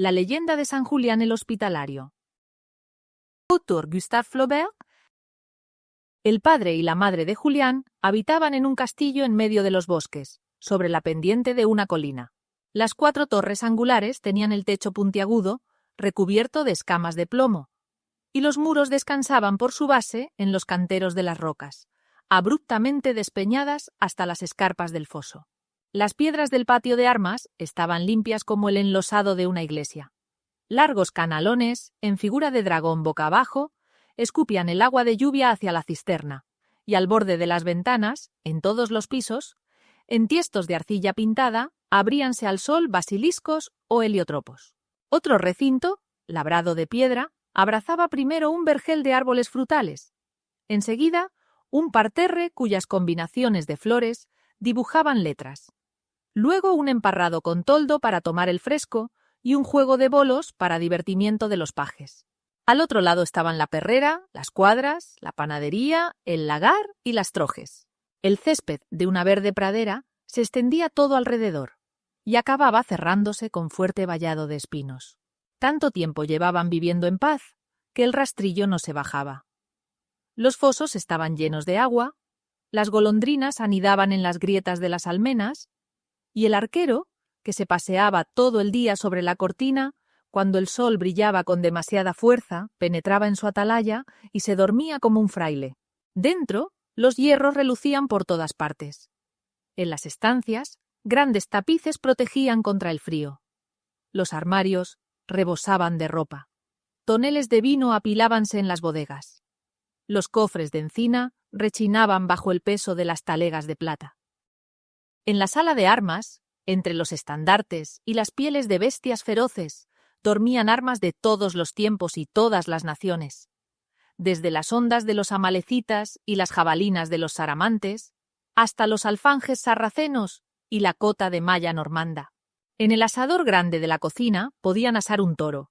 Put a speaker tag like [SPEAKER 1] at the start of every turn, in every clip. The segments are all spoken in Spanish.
[SPEAKER 1] La leyenda de San Julián el Hospitalario. Autor Gustave Flaubert. El padre y la madre de Julián habitaban en un castillo en medio de los bosques, sobre la pendiente de una colina. Las 4 torres angulares tenían el techo puntiagudo, recubierto de escamas de plomo, y los muros descansaban por su base en los canteros de las rocas, abruptamente despeñadas hasta las escarpas del foso. Las piedras del patio de armas estaban limpias como el enlosado de una iglesia. Largos canalones, en figura de dragón boca abajo, escupían el agua de lluvia hacia la cisterna, y al borde de las ventanas, en todos los pisos, en tiestos de arcilla pintada, abríanse al sol basiliscos o heliotropos. Otro recinto, labrado de piedra, abrazaba primero un vergel de árboles frutales. Enseguida, un parterre cuyas combinaciones de flores dibujaban letras. Luego un emparrado con toldo para tomar el fresco y un juego de bolos para divertimiento de los pajes. Al otro lado estaban la perrera, las cuadras, la panadería, el lagar y las trojes. El césped de una verde pradera se extendía todo alrededor y acababa cerrándose con fuerte vallado de espinos. Tanto tiempo llevaban viviendo en paz que el rastrillo no se bajaba. Los fosos estaban llenos de agua, las golondrinas anidaban en las grietas de las almenas, y el arquero, que se paseaba todo el día sobre la cortina, cuando el sol brillaba con demasiada fuerza, penetraba en su atalaya y se dormía como un fraile. Dentro, los hierros relucían por todas partes. En las estancias, grandes tapices protegían contra el frío. Los armarios rebosaban de ropa. Toneles de vino apilábanse en las bodegas. Los cofres de encina rechinaban bajo el peso de las talegas de plata. En la sala de armas, entre los estandartes y las pieles de bestias feroces, dormían armas de todos los tiempos y todas las naciones. Desde las hondas de los amalecitas y las jabalinas de los saramantes, hasta los alfanjes sarracenos y la cota de malla normanda. En el asador grande de la cocina podían asar un toro.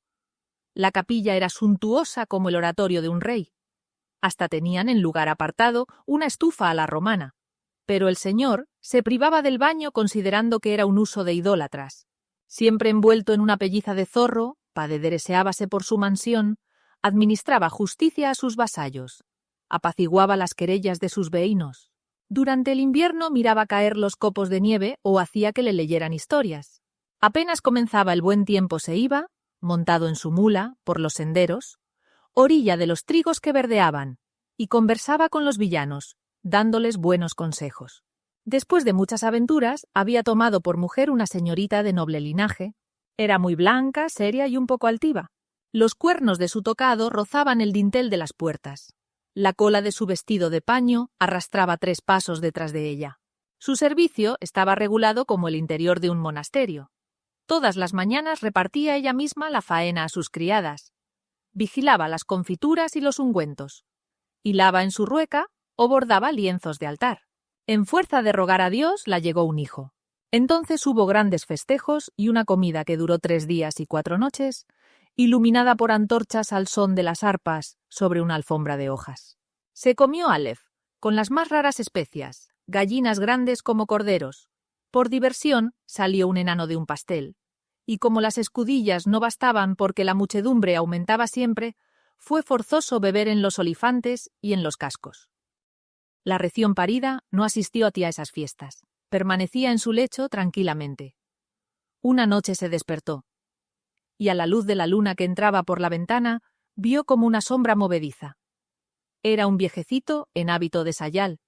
[SPEAKER 1] La capilla era suntuosa como el oratorio de un rey. Hasta tenían en lugar apartado una estufa a la romana. Pero el señor se privaba del baño considerando que era un uso de idólatras. Siempre envuelto en una pelliza de zorro, padedereseábase por su mansión, administraba justicia a sus vasallos, apaciguaba las querellas de sus vecinos. Durante el invierno miraba caer los copos de nieve o hacía que le leyeran historias. Apenas comenzaba el buen tiempo se iba, montado en su mula, por los senderos, orilla de los trigos que verdeaban, y conversaba con los villanos, dándoles buenos consejos. Después de muchas aventuras, había tomado por mujer una señorita de noble linaje. Era muy blanca, seria y un poco altiva. Los cuernos de su tocado rozaban el dintel de las puertas. La cola de su vestido de paño arrastraba 3 pasos detrás de ella. Su servicio estaba regulado como el interior de un monasterio. Todas las mañanas repartía ella misma la faena a sus criadas. Vigilaba las confituras y los ungüentos. Hilaba en su rueca o bordaba lienzos de altar. En fuerza de rogar a Dios la llegó un hijo. Entonces hubo grandes festejos y una comida que duró 3 días y 4 noches, iluminada por antorchas al son de las arpas sobre una alfombra de hojas. Se comió Aleph, con las más raras especias, gallinas grandes como corderos. Por diversión salió un enano de un pastel, y como las escudillas no bastaban porque la muchedumbre aumentaba siempre, fue forzoso beber en los olifantes y en los cascos. La recién parida no asistió a esas fiestas. Permanecía en su lecho tranquilamente. Una noche se despertó, y a la luz de la luna que entraba por la ventana, vio como una sombra movediza. Era un viejecito en hábito de sayal,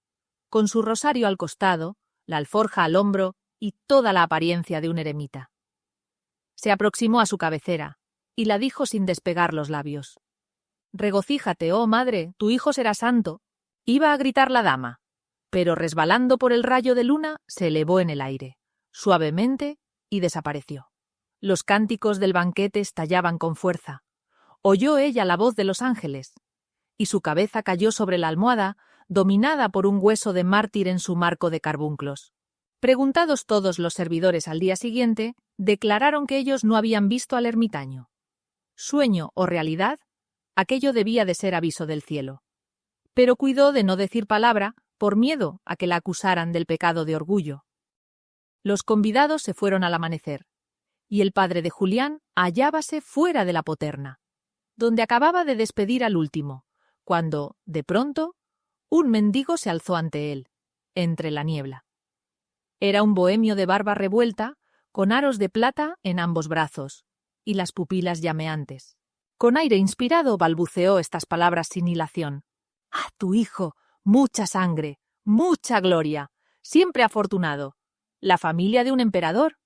[SPEAKER 1] con su rosario al costado, la alforja al hombro y toda la apariencia de un eremita. Se aproximó a su cabecera, y la dijo sin despegar los labios. «Regocíjate, oh madre, tu hijo será santo». Iba a gritar la dama, pero resbalando por el rayo de luna se elevó en el aire, suavemente, y desapareció. Los cánticos del banquete estallaban con fuerza. Oyó ella la voz de los ángeles, y su cabeza cayó sobre la almohada, dominada por un hueso de mártir en su marco de carbunclos. Preguntados todos los servidores al día siguiente, declararon que ellos no habían visto al ermitaño. Sueño o realidad, aquello debía de ser aviso del cielo. Pero cuidó de no decir palabra por miedo a que la acusaran del pecado de orgullo. Los convidados se fueron al amanecer, y el padre de Julián hallábase fuera de la poterna, donde acababa de despedir al último, cuando, de pronto, un mendigo se alzó ante él, entre la niebla. Era un bohemio de barba revuelta, con aros de plata en ambos brazos, y las pupilas llameantes. Con aire inspirado balbuceó estas palabras sin hilación. «¡Ah, tu hijo! Mucha sangre, mucha gloria, siempre afortunado. La familia de un emperador».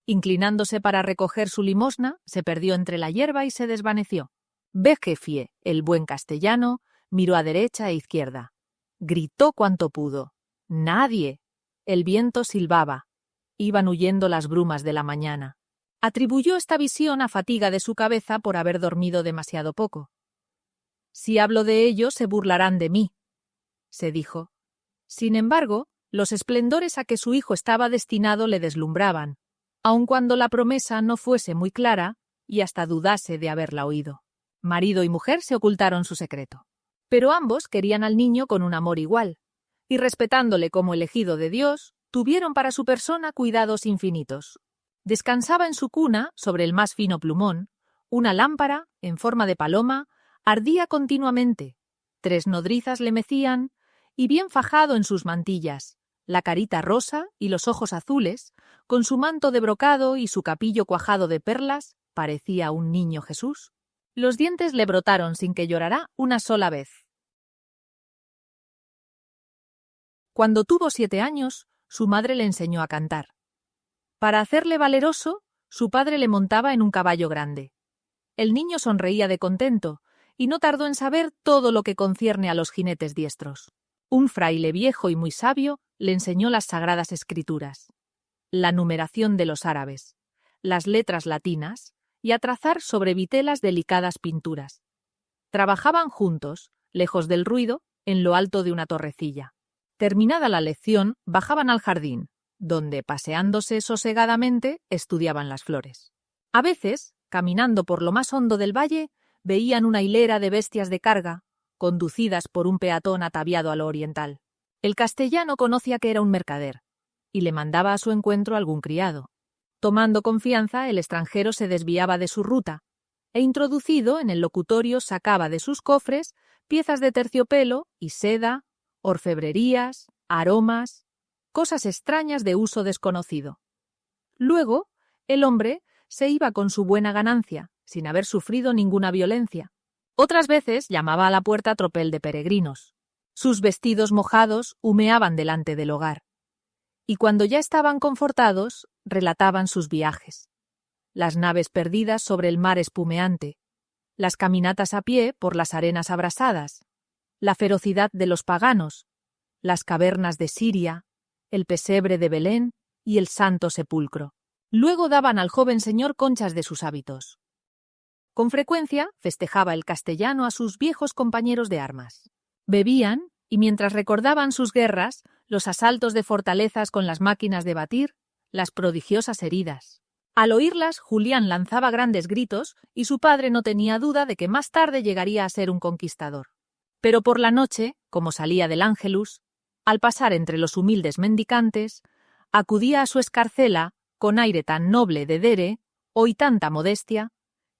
[SPEAKER 1] Inclinándose para recoger su limosna, se perdió entre la hierba y se desvaneció. Vejefie, el buen castellano, miró a derecha e izquierda. Gritó cuanto pudo. «¡Nadie!». El viento silbaba. Iban huyendo las brumas de la mañana. Atribuyó esta visión a fatiga de su cabeza por haber dormido demasiado poco. «Si hablo de ello, se burlarán de mí», se dijo. Sin embargo, los esplendores a que su hijo estaba destinado le deslumbraban, aun cuando la promesa no fuese muy clara y hasta dudase de haberla oído. Marido y mujer se ocultaron su secreto. Pero ambos querían al niño con un amor igual, y respetándole como elegido de Dios, tuvieron para su persona cuidados infinitos. Descansaba en su cuna, sobre el más fino plumón, una lámpara, en forma de paloma, ardía continuamente. 3 nodrizas le mecían, y bien fajado en sus mantillas, la carita rosa y los ojos azules, con su manto de brocado y su capillo cuajado de perlas, parecía un niño Jesús. Los dientes le brotaron sin que llorara una sola vez. Cuando tuvo 7 años, su madre le enseñó a cantar. Para hacerle valeroso, su padre le montaba en un caballo grande. El niño sonreía de contento, y no tardó en saber todo lo que concierne a los jinetes diestros. Un fraile viejo y muy sabio le enseñó las sagradas escrituras, la numeración de los árabes, las letras latinas y a trazar sobre vitelas delicadas pinturas. Trabajaban juntos, lejos del ruido, en lo alto de una torrecilla. Terminada la lección, bajaban al jardín, donde, paseándose sosegadamente, estudiaban las flores. A veces, caminando por lo más hondo del valle, veían una hilera de bestias de carga, conducidas por un peatón ataviado a lo oriental. El castellano conocía que era un mercader, y le mandaba a su encuentro algún criado. Tomando confianza, el extranjero se desviaba de su ruta, e introducido en el locutorio sacaba de sus cofres piezas de terciopelo y seda, orfebrerías, aromas, cosas extrañas de uso desconocido. Luego, el hombre se iba con su buena ganancia, sin haber sufrido ninguna violencia. Otras veces llamaba a la puerta tropel de peregrinos. Sus vestidos mojados humeaban delante del hogar. Y cuando ya estaban confortados, relataban sus viajes. Las naves perdidas sobre el mar espumeante, las caminatas a pie por las arenas abrasadas, la ferocidad de los paganos, las cavernas de Siria, el pesebre de Belén y el Santo Sepulcro. Luego daban al joven señor conchas de sus hábitos. Con frecuencia festejaba el castellano a sus viejos compañeros de armas. Bebían, y mientras recordaban sus guerras, los asaltos de fortalezas con las máquinas de batir, las prodigiosas heridas. Al oírlas, Julián lanzaba grandes gritos y su padre no tenía duda de que más tarde llegaría a ser un conquistador. Pero por la noche, como salía del Ángelus, al pasar entre los humildes mendicantes, acudía a su escarcela con aire tan noble de dere, y tanta modestia,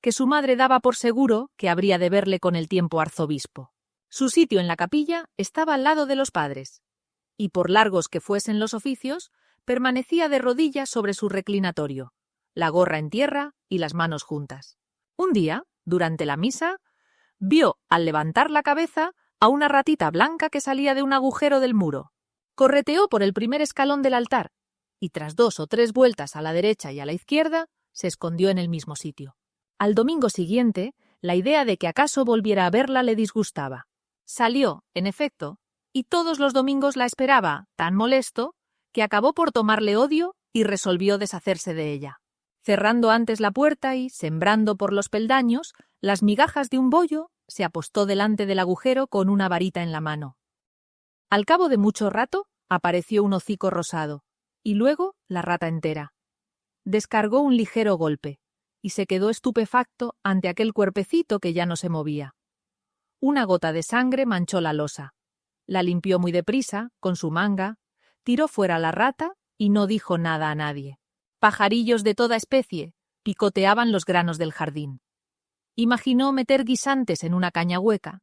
[SPEAKER 1] que su madre daba por seguro que habría de verle con el tiempo arzobispo. Su sitio en la capilla estaba al lado de los padres, y por largos que fuesen los oficios, permanecía de rodillas sobre su reclinatorio, la gorra en tierra y las manos juntas. Un día, durante la misa, vio, al levantar la cabeza, a una ratita blanca que salía de un agujero del muro. Correteó por el primer escalón del altar, y tras 2 o 3 vueltas a la derecha y a la izquierda, se escondió en el mismo sitio. Al domingo siguiente, la idea de que acaso volviera a verla le disgustaba. Salió, en efecto, y todos los domingos la esperaba, tan molesto, que acabó por tomarle odio y resolvió deshacerse de ella. Cerrando antes la puerta y, sembrando por los peldaños, las migajas de un bollo, se apostó delante del agujero con una varita en la mano. Al cabo de mucho rato, apareció un hocico rosado, y luego la rata entera. Descargó un ligero golpe, y se quedó estupefacto ante aquel cuerpecito que ya no se movía. Una gota de sangre manchó la losa. La limpió muy deprisa, con su manga, tiró fuera la rata y no dijo nada a nadie. Pajarillos de toda especie, picoteaban los granos del jardín. Imaginó meter guisantes en una caña hueca,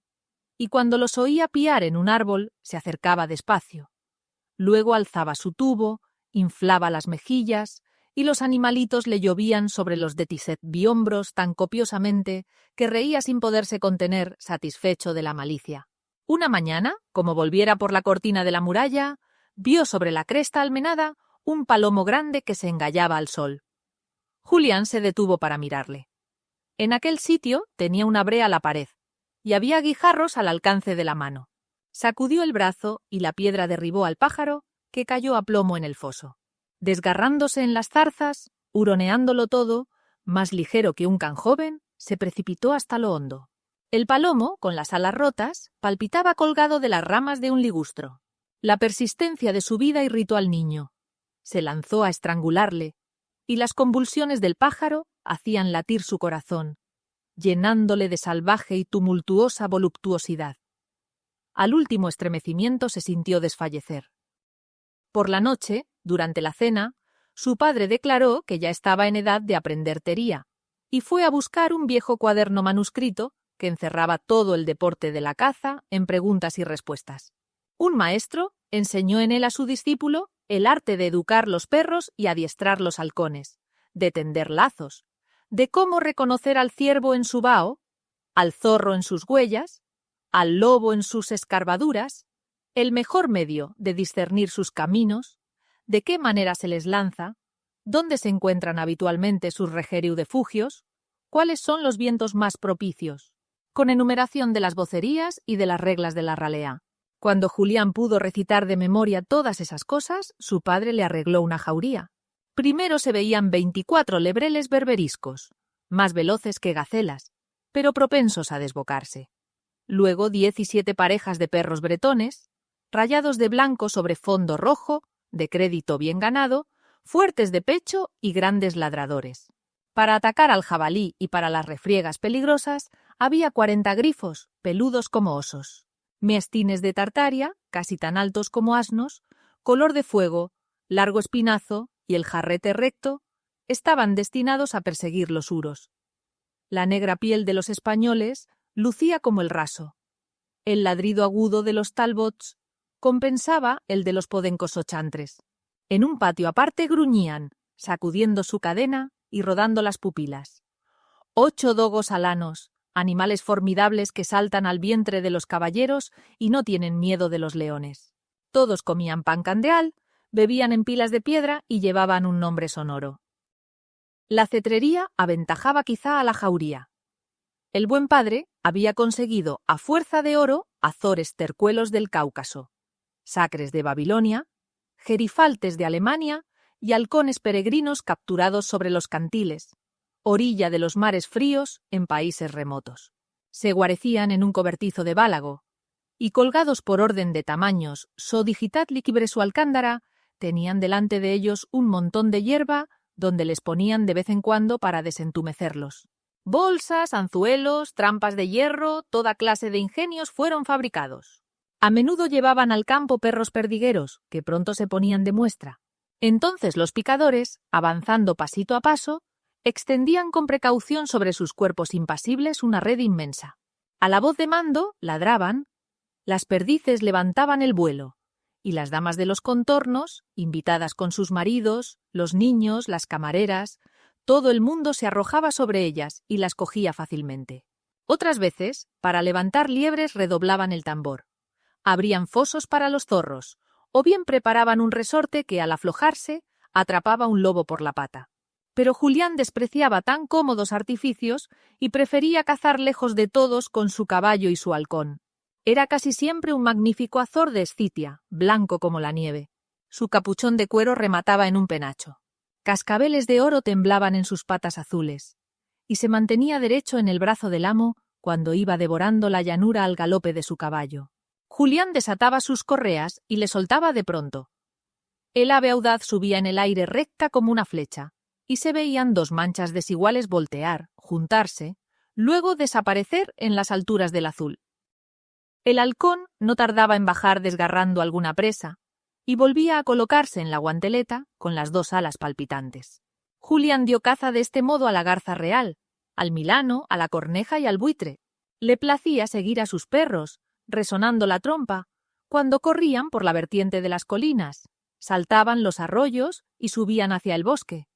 [SPEAKER 1] y cuando los oía piar en un árbol, se acercaba despacio. Luego alzaba su tubo, inflaba las mejillas, y los animalitos le llovían sobre los de Tisset biombros tan copiosamente que reía sin poderse contener, satisfecho de la malicia. Una mañana, como volviera por la cortina de la muralla, vio sobre la cresta almenada un palomo grande que se engallaba al sol. Julián se detuvo para mirarle. En aquel sitio tenía una brea a la pared, y había guijarros al alcance de la mano. Sacudió el brazo y la piedra derribó al pájaro, que cayó a plomo en el foso. Desgarrándose en las zarzas, huroneándolo todo, más ligero que un can joven, se precipitó hasta lo hondo. El palomo, con las alas rotas, palpitaba colgado de las ramas de un ligustro. La persistencia de su vida irritó al niño. Se lanzó a estrangularle, y las convulsiones del pájaro hacían latir su corazón, llenándole de salvaje y tumultuosa voluptuosidad. Al último estremecimiento se sintió desfallecer. Por la noche, durante la cena, su padre declaró que ya estaba en edad de aprender tería, y fue a buscar un viejo cuaderno manuscrito que encerraba todo el deporte de la caza en preguntas y respuestas. Un maestro enseñó en él a su discípulo el arte de educar los perros y adiestrar los halcones, de tender lazos, de cómo reconocer al ciervo en su vaho, al zorro en sus huellas, al lobo en sus escarbaduras, el mejor medio de discernir sus caminos, de qué manera se les lanza, dónde se encuentran habitualmente sus refugio, cuáles son los vientos más propicios, con enumeración de las vocerías y de las reglas de la ralea. Cuando Julián pudo recitar de memoria todas esas cosas, su padre le arregló una jauría. Primero se veían 24 lebreles berberiscos, más veloces que gacelas, pero propensos a desbocarse. Luego 17 parejas de perros bretones, rayados de blanco sobre fondo rojo, de crédito bien ganado, fuertes de pecho y grandes ladradores. Para atacar al jabalí y para las refriegas peligrosas había 40 grifos, peludos como osos. Miastines de Tartaria, casi tan altos como asnos, color de fuego, largo espinazo y el jarrete recto, estaban destinados a perseguir los huros. La negra piel de los españoles lucía como el raso. El ladrido agudo de los talbots compensaba el de los podencos ochantres. En un patio aparte gruñían, sacudiendo su cadena y rodando las pupilas. 8 dogos alanos, animales formidables que saltan al vientre de los caballeros y no tienen miedo de los leones. Todos comían pan candeal, bebían en pilas de piedra y llevaban un nombre sonoro. La cetrería aventajaba quizá a la jauría. El buen padre había conseguido a fuerza de oro azores tercuelos del Cáucaso, sacres de Babilonia, gerifaltes de Alemania y halcones peregrinos capturados sobre los cantiles, orilla de los mares fríos en países remotos. Se guarecían en un cobertizo de bálago, y colgados por orden de tamaños, so digitat liquibre su alcándara, tenían delante de ellos un montón de hierba donde les ponían de vez en cuando para desentumecerlos. Bolsas, anzuelos, trampas de hierro, toda clase de ingenios fueron fabricados. A menudo llevaban al campo perros perdigueros, que pronto se ponían de muestra. Entonces los picadores, avanzando pasito a paso, extendían con precaución sobre sus cuerpos impasibles una red inmensa. A la voz de mando, ladraban, las perdices levantaban el vuelo, y las damas de los contornos, invitadas con sus maridos, los niños, las camareras, todo el mundo se arrojaba sobre ellas y las cogía fácilmente. Otras veces, para levantar liebres redoblaban el tambor. Abrían fosos para los zorros, o bien preparaban un resorte que, al aflojarse, atrapaba un lobo por la pata. Pero Julián despreciaba tan cómodos artificios y prefería cazar lejos de todos con su caballo y su halcón. Era casi siempre un magnífico azor de Escitia, blanco como la nieve. Su capuchón de cuero remataba en un penacho. Cascabeles de oro temblaban en sus patas azules, y se mantenía derecho en el brazo del amo cuando iba devorando la llanura al galope de su caballo. Julián desataba sus correas y le soltaba de pronto. El ave audaz subía en el aire recta como una flecha, y se veían 2 manchas desiguales voltear, juntarse, luego desaparecer en las alturas del azul. El halcón no tardaba en bajar desgarrando alguna presa, y volvía a colocarse en la guanteleta con las 2 alas palpitantes. Julián dio caza de este modo a la garza real, al milano, a la corneja y al buitre. Le placía seguir a sus perros, resonando la trompa, cuando corrían por la vertiente de las colinas, saltaban los arroyos y subían hacia el bosque.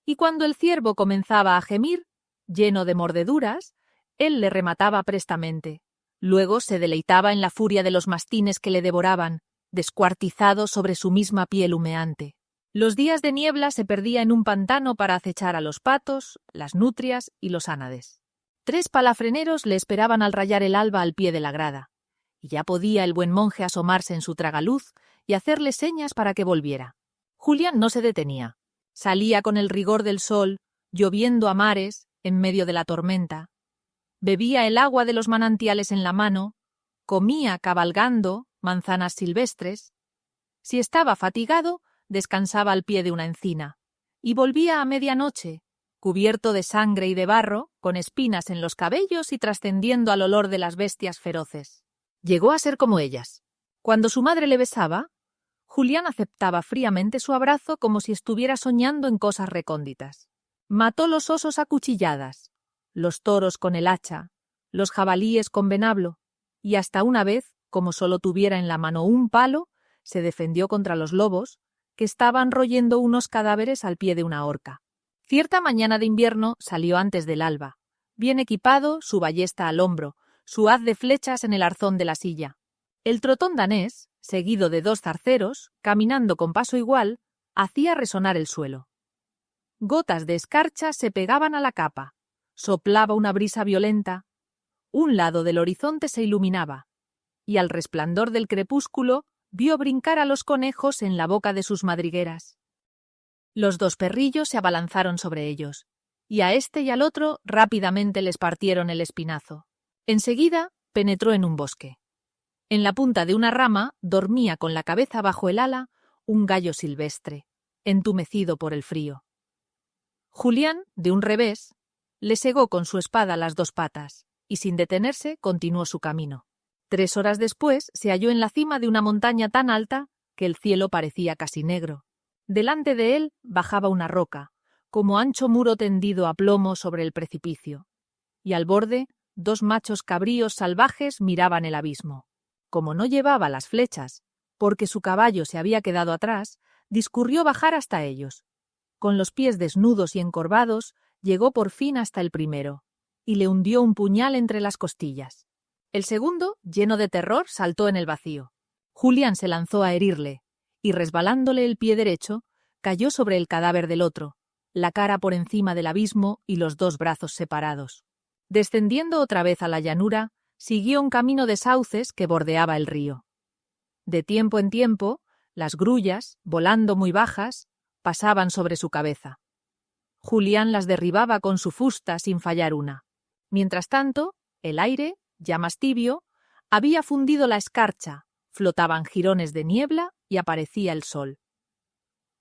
[SPEAKER 1] Y cuando el ciervo comenzaba a gemir, lleno de mordeduras, él le remataba prestamente. Luego se deleitaba en la furia de los mastines que le devoraban, descuartizado sobre su misma piel humeante. Los días de niebla se perdía en un pantano para acechar a los patos, las nutrias y los ánades. 3 palafreneros le esperaban al rayar el alba al pie de la grada, y ya podía el buen monje asomarse en su tragaluz y hacerle señas para que volviera. Julián no se detenía. Salía con el rigor del sol, lloviendo a mares, en medio de la tormenta. Bebía el agua de los manantiales en la mano, comía cabalgando manzanas silvestres. Si estaba fatigado, descansaba al pie de una encina, y volvía a medianoche, cubierto de sangre y de barro, con espinas en los cabellos y trascendiendo al olor de las bestias feroces. Llegó a ser como ellas. Cuando su madre le besaba, Julián aceptaba fríamente su abrazo como si estuviera soñando en cosas recónditas. Mató los osos a cuchilladas, los toros con el hacha, los jabalíes con venablo, y hasta una vez, como solo tuviera en la mano un palo, se defendió contra los lobos, que estaban royendo unos cadáveres al pie de una horca. Cierta mañana de invierno salió antes del alba, bien equipado, su ballesta al hombro, su haz de flechas en el arzón de la silla. El trotón danés, seguido de 2 zarceros, caminando con paso igual, hacía resonar el suelo. Gotas de escarcha se pegaban a la capa, soplaba una brisa violenta, un lado del horizonte se iluminaba, y al resplandor del crepúsculo vio brincar a los conejos en la boca de sus madrigueras. Los 2 perrillos se abalanzaron sobre ellos, y a este y al otro rápidamente les partieron el espinazo. Enseguida penetró en un bosque. En la punta de una rama dormía con la cabeza bajo el ala un gallo silvestre, entumecido por el frío. Julián, de un revés, le segó con su espada las 2 patas, y sin detenerse continuó su camino. 3 horas después se halló en la cima de una montaña tan alta que el cielo parecía casi negro. Delante de él bajaba una roca, como ancho muro tendido a plomo sobre el precipicio, y al borde 2 machos cabríos salvajes miraban el abismo. Como no llevaba las flechas, porque su caballo se había quedado atrás, discurrió bajar hasta ellos. Con los pies desnudos y encorvados, llegó por fin hasta el primero, y le hundió un puñal entre las costillas. El segundo, lleno de terror, saltó en el vacío. Julián se lanzó a herirle, y resbalándole el pie derecho, cayó sobre el cadáver del otro, la cara por encima del abismo y los 2 brazos separados. Descendiendo otra vez a la llanura, siguió un camino de sauces que bordeaba el río. De tiempo en tiempo, las grullas, volando muy bajas, pasaban sobre su cabeza. Julián las derribaba con su fusta sin fallar una. Mientras tanto, el aire, ya más tibio, había fundido la escarcha, flotaban jirones de niebla y aparecía el sol.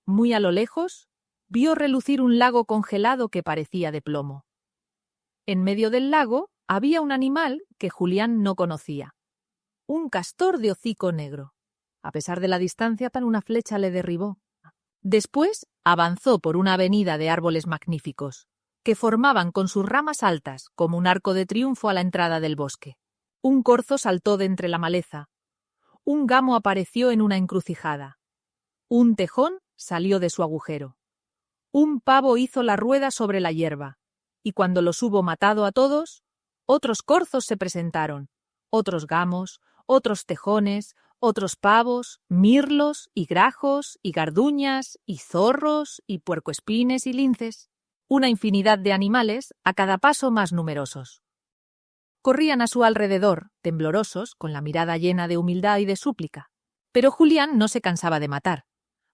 [SPEAKER 1] Muy a lo lejos, vio relucir un lago congelado que parecía de plomo. En medio del lago había un animal que Julián no conocía. Un castor de hocico negro. A pesar de la distancia, tan una flecha le derribó. Después avanzó por una avenida de árboles magníficos, que formaban con sus ramas altas como un arco de triunfo a la entrada del bosque. Un corzo saltó de entre la maleza. Un gamo apareció en una encrucijada. Un tejón salió de su agujero. Un pavo hizo la rueda sobre la hierba, y cuando los hubo matado a todos, otros corzos se presentaron, otros gamos, otros tejones, otros pavos, mirlos y grajos y garduñas y zorros y puercoespines y linces, una infinidad de animales a cada paso más numerosos. Corrían a su alrededor, temblorosos, con la mirada llena de humildad y de súplica. Pero Julián no se cansaba de matar,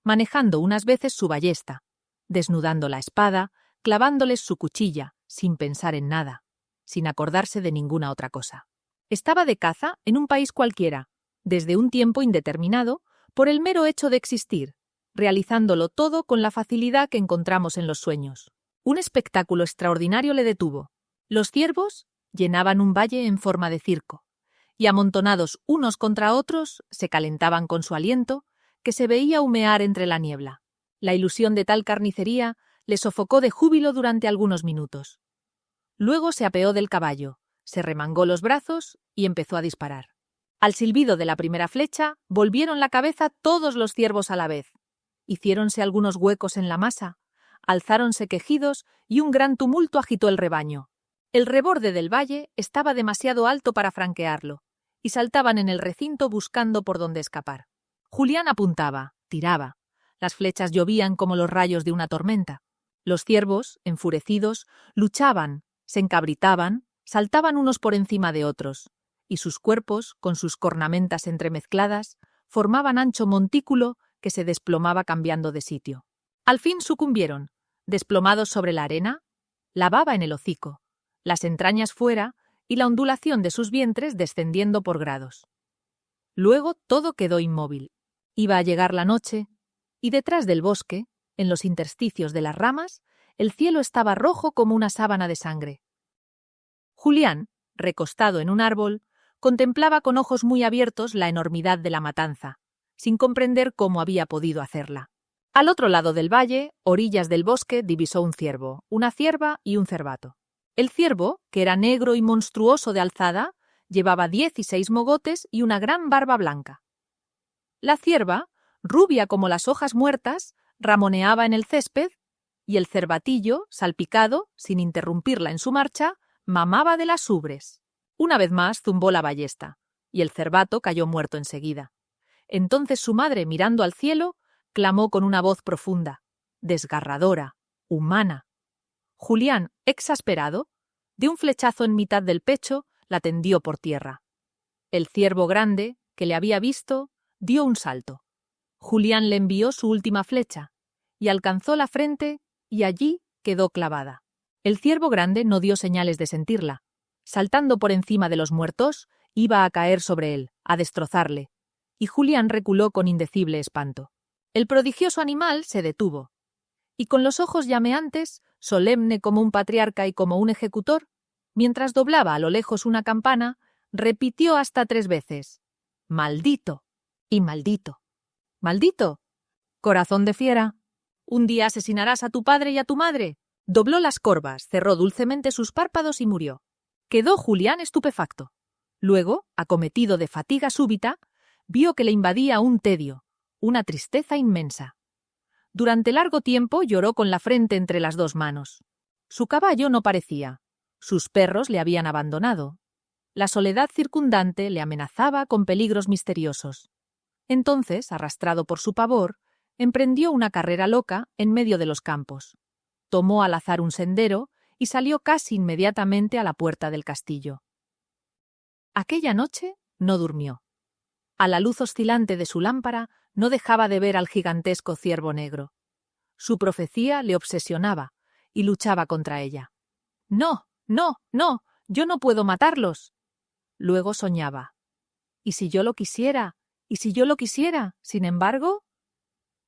[SPEAKER 1] manejando unas veces su ballesta, desnudando la espada, clavándoles su cuchilla, sin pensar en nada, sin acordarse de ninguna otra cosa. Estaba de caza en un país cualquiera, desde un tiempo indeterminado, por el mero hecho de existir, realizándolo todo con la facilidad que encontramos en los sueños. Un espectáculo extraordinario le detuvo. Los ciervos llenaban un valle en forma de circo, y amontonados unos contra otros se calentaban con su aliento, que se veía humear entre la niebla. La ilusión de tal carnicería le sofocó de júbilo durante algunos minutos. Luego se apeó del caballo, se remangó los brazos y empezó a disparar. Al silbido de la primera flecha, volvieron la cabeza todos los ciervos a la vez. Hiciéronse algunos huecos en la masa, alzáronse quejidos y un gran tumulto agitó el rebaño. El reborde del valle estaba demasiado alto para franquearlo, y saltaban en el recinto buscando por dónde escapar. Julián apuntaba, tiraba. Las flechas llovían como los rayos de una tormenta. Los ciervos, enfurecidos, luchaban, se encabritaban, saltaban unos por encima de otros, y sus cuerpos, con sus cornamentas entremezcladas, formaban ancho montículo que se desplomaba cambiando de sitio. Al fin sucumbieron, desplomados sobre la arena, la baba en el hocico, las entrañas fuera y la ondulación de sus vientres descendiendo por grados. Luego todo quedó inmóvil. Iba a llegar la noche, y detrás del bosque, en los intersticios de las ramas, el cielo estaba rojo como una sábana de sangre. Julián, recostado en un árbol, contemplaba con ojos muy abiertos la enormidad de la matanza, sin comprender cómo había podido hacerla. Al otro lado del valle, orillas del bosque, divisó un ciervo, una cierva y un cervato. El ciervo, que era negro y monstruoso de alzada, llevaba 16 mogotes y una gran barba blanca. La cierva, rubia como las hojas muertas, ramoneaba en el césped, y el cervatillo, salpicado, sin interrumpirla en su marcha, mamaba de las ubres. Una vez más zumbó la ballesta, y el cervato cayó muerto enseguida. Entonces su madre, mirando al cielo, clamó con una voz profunda, desgarradora, humana. Julián, exasperado, de un flechazo en mitad del pecho, la tendió por tierra. El ciervo grande, que le había visto, dio un salto. Julián le envió su última flecha, y alcanzó la frente, y allí quedó clavada. El ciervo grande no dio señales de sentirla. Saltando por encima de los muertos, iba a caer sobre él, a destrozarle, y Julián reculó con indecible espanto. El prodigioso animal se detuvo, y con los ojos llameantes, solemne como un patriarca y como un ejecutor, mientras doblaba a lo lejos una campana, repitió hasta 3 veces: «¡Maldito! Y maldito! ¡Maldito! Corazón de fiera, un día asesinarás a tu padre y a tu madre». Dobló las corvas, cerró dulcemente sus párpados y murió. Quedó Julián estupefacto. Luego, acometido de fatiga súbita, vio que le invadía un tedio, una tristeza inmensa. Durante largo tiempo lloró con la frente entre las 2 manos. Su caballo no parecía. Sus perros le habían abandonado. La soledad circundante le amenazaba con peligros misteriosos. Entonces, arrastrado por su pavor, emprendió una carrera loca en medio de los campos. Tomó al azar un sendero y salió casi inmediatamente a la puerta del castillo. Aquella noche no durmió. A la luz oscilante de su lámpara no dejaba de ver al gigantesco ciervo negro. Su profecía le obsesionaba y luchaba contra ella. «No, no, no, yo no puedo matarlos». Luego soñaba. «¿Y si yo lo quisiera? ¿Y si yo lo quisiera? Sin embargo?»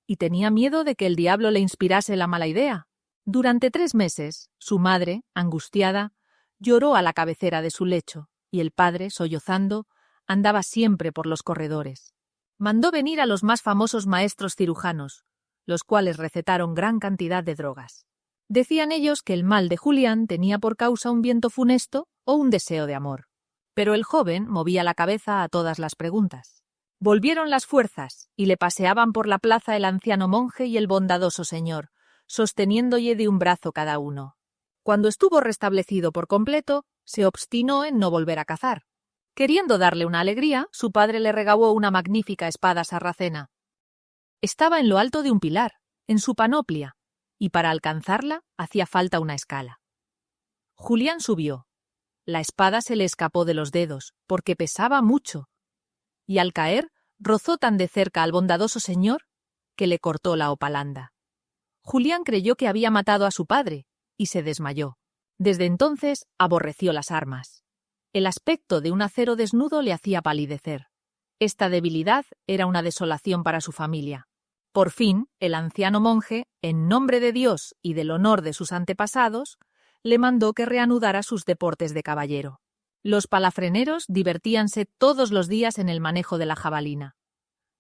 [SPEAKER 1] Y tenía miedo de que el diablo le inspirase la mala idea. Durante 3 meses, su madre, angustiada, lloró a la cabecera de su lecho, y el padre, sollozando, andaba siempre por los corredores. Mandó venir a los más famosos maestros cirujanos, los cuales recetaron gran cantidad de drogas. Decían ellos que el mal de Julián tenía por causa un viento funesto o un deseo de amor. Pero el joven movía la cabeza a todas las preguntas. Volvieron las fuerzas, y le paseaban por la plaza el anciano monje y el bondadoso señor, sosteniéndole de un brazo cada uno. Cuando estuvo restablecido por completo, se obstinó en no volver a cazar. Queriendo darle una alegría, su padre le regaló una magnífica espada sarracena. Estaba en lo alto de un pilar, en su panoplia, y para alcanzarla hacía falta una escala. Julián subió. La espada se le escapó de los dedos, porque pesaba mucho, y al caer rozó tan de cerca al bondadoso señor que le cortó la hopalanda. Julián creyó que había matado a su padre y se desmayó. Desde entonces aborreció las armas. El aspecto de un acero desnudo le hacía palidecer. Esta debilidad era una desolación para su familia. Por fin, el anciano monje, en nombre de Dios y del honor de sus antepasados, le mandó que reanudara sus deportes de caballero. Los palafreneros divertíanse todos los días en el manejo de la jabalina.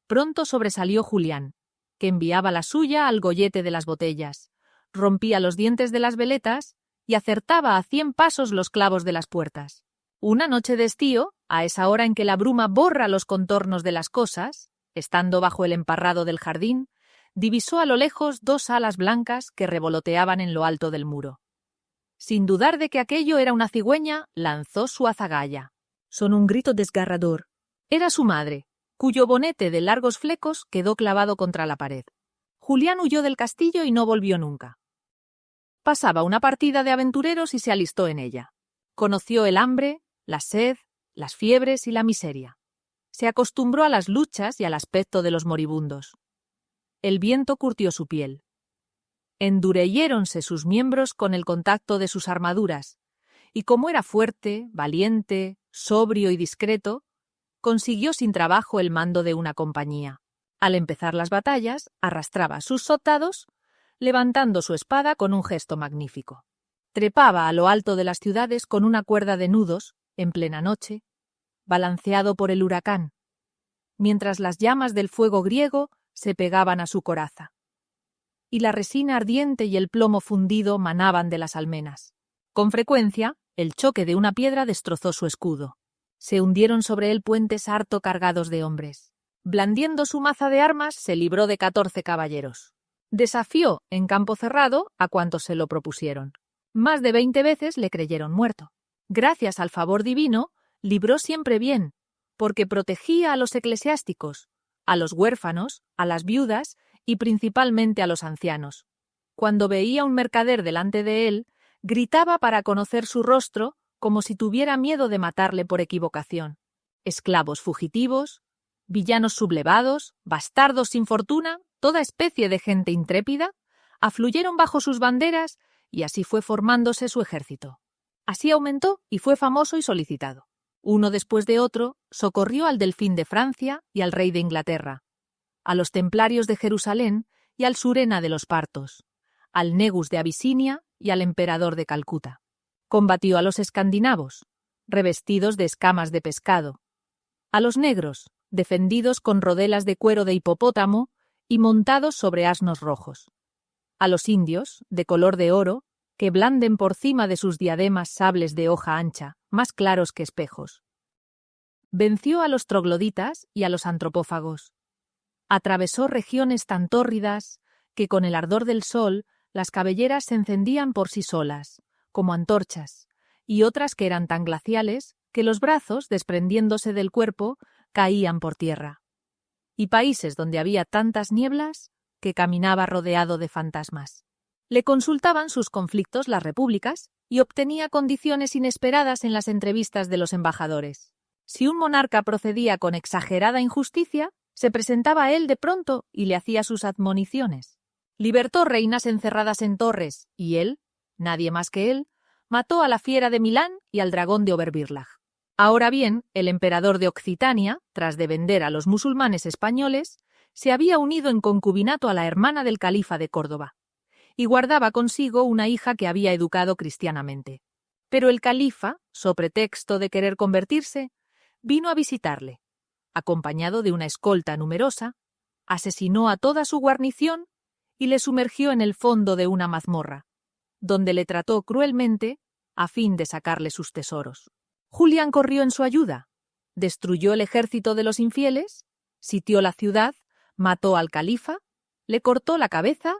[SPEAKER 1] Pronto sobresalió Julián, que enviaba la suya al gollete de las botellas, rompía los dientes de las veletas y acertaba a 100 pasos los clavos de las puertas. Una noche de estío, a esa hora en que la bruma borra los contornos de las cosas, estando bajo el emparrado del jardín, divisó a lo lejos 2 alas blancas que revoloteaban en lo alto del muro. Sin dudar de que aquello era una cigüeña, lanzó su azagaya. Son un grito desgarrador. Era su madre, cuyo bonete de largos flecos quedó clavado contra la pared. Julián huyó del castillo y no volvió nunca. Pasaba una partida de aventureros y se alistó en ella. Conoció el hambre, la sed, las fiebres y la miseria. Se acostumbró a las luchas y al aspecto de los moribundos. El viento curtió su piel. Endureciéronse sus miembros con el contacto de sus armaduras, y como era fuerte, valiente, sobrio y discreto, consiguió sin trabajo el mando de una compañía. Al empezar las batallas, arrastraba a sus soldados, levantando su espada con un gesto magnífico. Trepaba a lo alto de las ciudades con una cuerda de nudos, en plena noche, balanceado por el huracán, mientras las llamas del fuego griego se pegaban a su coraza, y la resina ardiente y el plomo fundido manaban de las almenas. Con frecuencia, el choque de una piedra destrozó su escudo. Se hundieron sobre él puentes harto cargados de hombres. Blandiendo su maza de armas, se libró de 14 caballeros. Desafió, en campo cerrado, a cuantos se lo propusieron. Más de 20 veces le creyeron muerto. Gracias al favor divino, libró siempre bien, porque protegía a los eclesiásticos, a los huérfanos, a las viudas y principalmente a los ancianos. Cuando veía un mercader delante de él, gritaba para conocer su rostro como si tuviera miedo de matarle por equivocación. Esclavos fugitivos, villanos sublevados, bastardos sin fortuna, toda especie de gente intrépida, afluyeron bajo sus banderas y así fue formándose su ejército. Así aumentó y fue famoso y solicitado. Uno después de otro, socorrió al Delfín de Francia y al rey de Inglaterra, a los templarios de Jerusalén y al Surena de los Partos, al Negus de Abisinia y al emperador de Calcuta. Combatió a los escandinavos, revestidos de escamas de pescado, a los negros, defendidos con rodelas de cuero de hipopótamo y montados sobre asnos rojos, a los indios, de color de oro, que blanden por cima de sus diademas sables de hoja ancha, más claros que espejos. Venció a los trogloditas y a los antropófagos. Atravesó regiones tan tórridas que con el ardor del sol las cabelleras se encendían por sí solas, como antorchas, y otras que eran tan glaciales que los brazos, desprendiéndose del cuerpo, caían por tierra. Y países donde había tantas nieblas que caminaba rodeado de fantasmas. Le consultaban sus conflictos las repúblicas y obtenía condiciones inesperadas en las entrevistas de los embajadores. Si un monarca procedía con exagerada injusticia, se presentaba a él de pronto y le hacía sus admoniciones. Libertó reinas encerradas en torres y él, nadie más que él, mató a la fiera de Milán y al dragón de Oberbirlach. Ahora bien, el emperador de Occitania, tras de vender a los musulmanes españoles, se había unido en concubinato a la hermana del califa de Córdoba y guardaba consigo una hija que había educado cristianamente. Pero el califa, so pretexto de querer convertirse, vino a visitarle. Acompañado de una escolta numerosa, asesinó a toda su guarnición y le sumergió en el fondo de una mazmorra, donde le trató cruelmente a fin de sacarle sus tesoros. Julián corrió en su ayuda, destruyó el ejército de los infieles, sitió la ciudad, mató al califa, le cortó la cabeza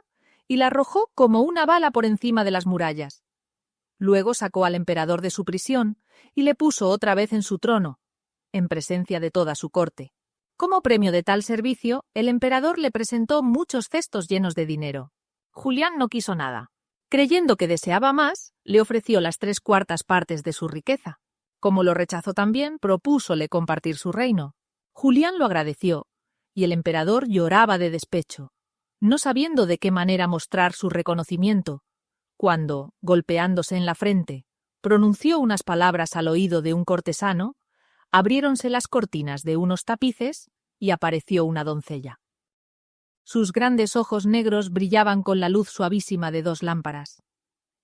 [SPEAKER 1] y la arrojó como una bala por encima de las murallas. Luego sacó al emperador de su prisión y le puso otra vez en su trono, en presencia de toda su corte. Como premio de tal servicio, el emperador le presentó muchos cestos llenos de dinero. Julián no quiso nada. Creyendo que deseaba más, le ofreció las 3/4 partes de su riqueza. Como lo rechazó también, propúsole compartir su reino. Julián lo agradeció, y el emperador lloraba de despecho, no sabiendo de qué manera mostrar su reconocimiento, cuando, golpeándose en la frente, pronunció unas palabras al oído de un cortesano, abriéronse las cortinas de unos tapices y apareció una doncella. Sus grandes ojos negros brillaban con la luz suavísima de 2 lámparas.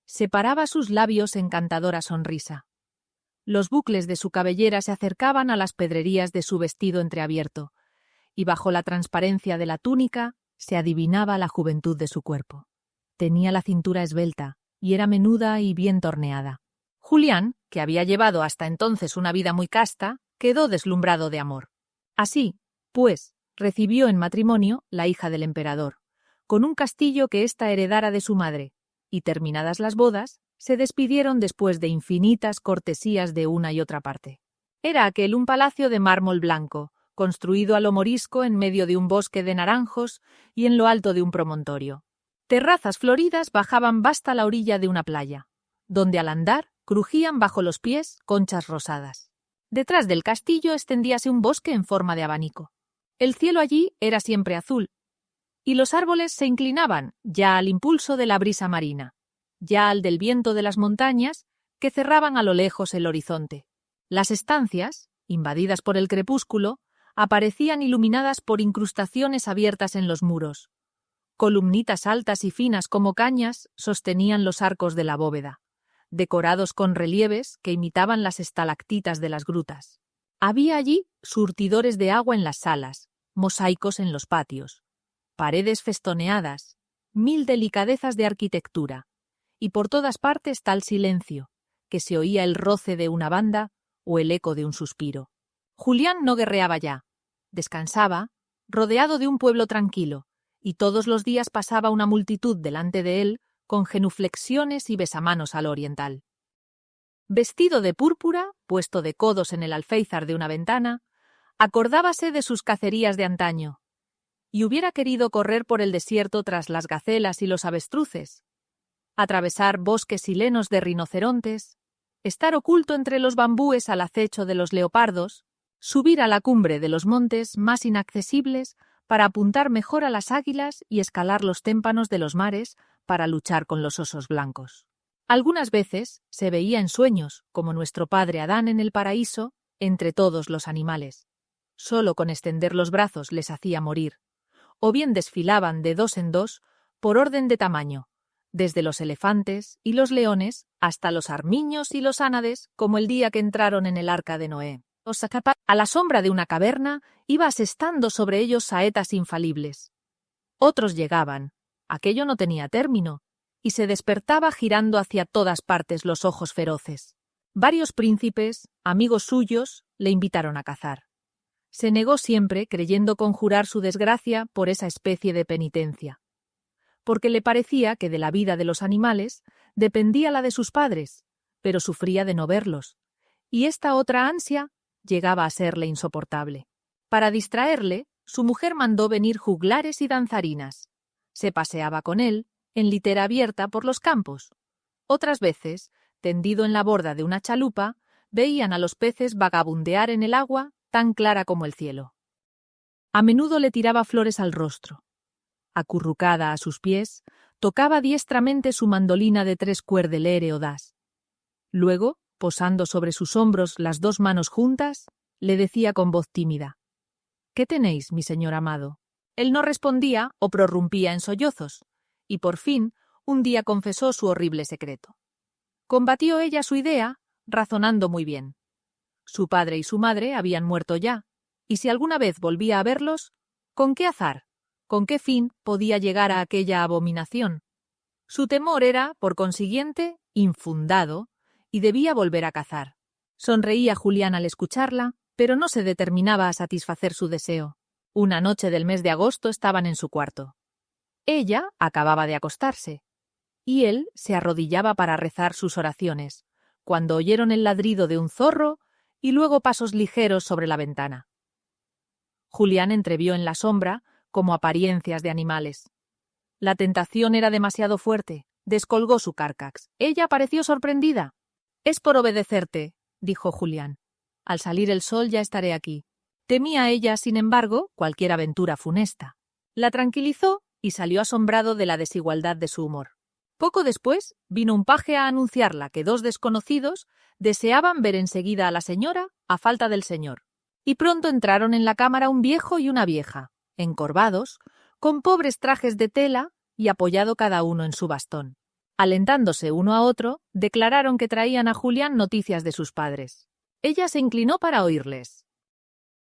[SPEAKER 1] Separaba sus labios encantadora sonrisa. Los bucles de su cabellera se acercaban a las pedrerías de su vestido entreabierto, y bajo la transparencia de la túnica se adivinaba la juventud de su cuerpo. Tenía la cintura esbelta y era menuda y bien torneada. Julián, que había llevado hasta entonces una vida muy casta, quedó deslumbrado de amor. Así, pues, recibió en matrimonio la hija del emperador, con un castillo que ésta heredara de su madre, y terminadas las bodas, se despidieron después de infinitas cortesías de una y otra parte. Era aquel un palacio de mármol blanco, construido a lo morisco en medio de un bosque de naranjos y en lo alto de un promontorio. Terrazas floridas bajaban hasta la orilla de una playa, donde al andar crujían bajo los pies conchas rosadas. Detrás del castillo extendíase un bosque en forma de abanico. El cielo allí era siempre azul, y los árboles se inclinaban ya al impulso de la brisa marina, ya al del viento de las montañas que cerraban a lo lejos el horizonte. Las estancias, invadidas por el crepúsculo, aparecían iluminadas por incrustaciones abiertas en los muros. Columnitas altas y finas como cañas sostenían los arcos de la bóveda, decorados con relieves que imitaban las estalactitas de las grutas. Había allí surtidores de agua en las salas, mosaicos en los patios, paredes festoneadas, mil delicadezas de arquitectura, y por todas partes tal silencio, que se oía el roce de una banda o el eco de un suspiro. Julián no guerreaba ya, descansaba, rodeado de un pueblo tranquilo, y todos los días pasaba una multitud delante de él con genuflexiones y besamanos al oriental. Vestido de púrpura, puesto de codos en el alféizar de una ventana, acordábase de sus cacerías de antaño, y hubiera querido correr por el desierto tras las gacelas y los avestruces, atravesar bosques hilenos de rinocerontes, estar oculto entre los bambúes al acecho de los leopardos, subir a la cumbre de los montes más inaccesibles para apuntar mejor a las águilas y escalar los témpanos de los mares para luchar con los osos blancos. Algunas veces se veía en sueños, como nuestro padre Adán en el paraíso, entre todos los animales. Solo con extender los brazos les hacía morir, o bien desfilaban de dos en dos por orden de tamaño, desde los elefantes y los leones hasta los armiños y los ánades, como el día que entraron en el arca de Noé. A la sombra de una caverna iba asestando sobre ellos saetas infalibles. Otros llegaban, aquello no tenía término, y se despertaba girando hacia todas partes los ojos feroces. Varios príncipes, amigos suyos, le invitaron a cazar. Se negó siempre, creyendo conjurar su desgracia por esa especie de penitencia, porque le parecía que de la vida de los animales dependía la de sus padres, pero sufría de no verlos, y esta otra ansia llegaba a serle insoportable. Para distraerle, su mujer mandó venir juglares y danzarinas. Se paseaba con él, en litera abierta, por los campos. Otras veces, tendido en la borda de una chalupa, veían a los peces vagabundear en el agua tan clara como el cielo. A menudo le tiraba flores al rostro. Acurrucada a sus pies, tocaba diestramente su mandolina de 3 cuerdas lere o das. Luego, posando sobre sus hombros las 2 manos juntas, le decía con voz tímida: «¿Qué tenéis, mi señor amado?». Él no respondía o prorrumpía en sollozos, y por fin un día confesó su horrible secreto. Combatió ella su idea, razonando muy bien. Su padre y su madre habían muerto ya, y si alguna vez volvía a verlos, ¿con qué azar, con qué fin podía llegar a aquella abominación? Su temor era, por consiguiente, infundado, y debía volver a cazar. Sonreía Julián al escucharla, pero no se determinaba a satisfacer su deseo. Una noche del mes de agosto estaban en su cuarto. Ella acababa de acostarse, y él se arrodillaba para rezar sus oraciones, cuando oyeron el ladrido de un zorro y luego pasos ligeros sobre la ventana. Julián entrevió en la sombra como apariencias de animales. La tentación era demasiado fuerte. Descolgó su cárcax. Ella pareció sorprendida. «Es por obedecerte», dijo Julián. «Al salir el sol ya estaré aquí». Temía ella, sin embargo, cualquier aventura funesta. La tranquilizó y salió asombrado de la desigualdad de su humor. Poco después vino un paje a anunciarla que 2 desconocidos deseaban ver enseguida a la señora a falta del señor. Y pronto entraron en la cámara un viejo y una vieja, encorvados, con pobres trajes de tela y apoyado cada uno en su bastón. Alentándose uno a otro, declararon que traían a Julián noticias de sus padres. Ella se inclinó para oírles.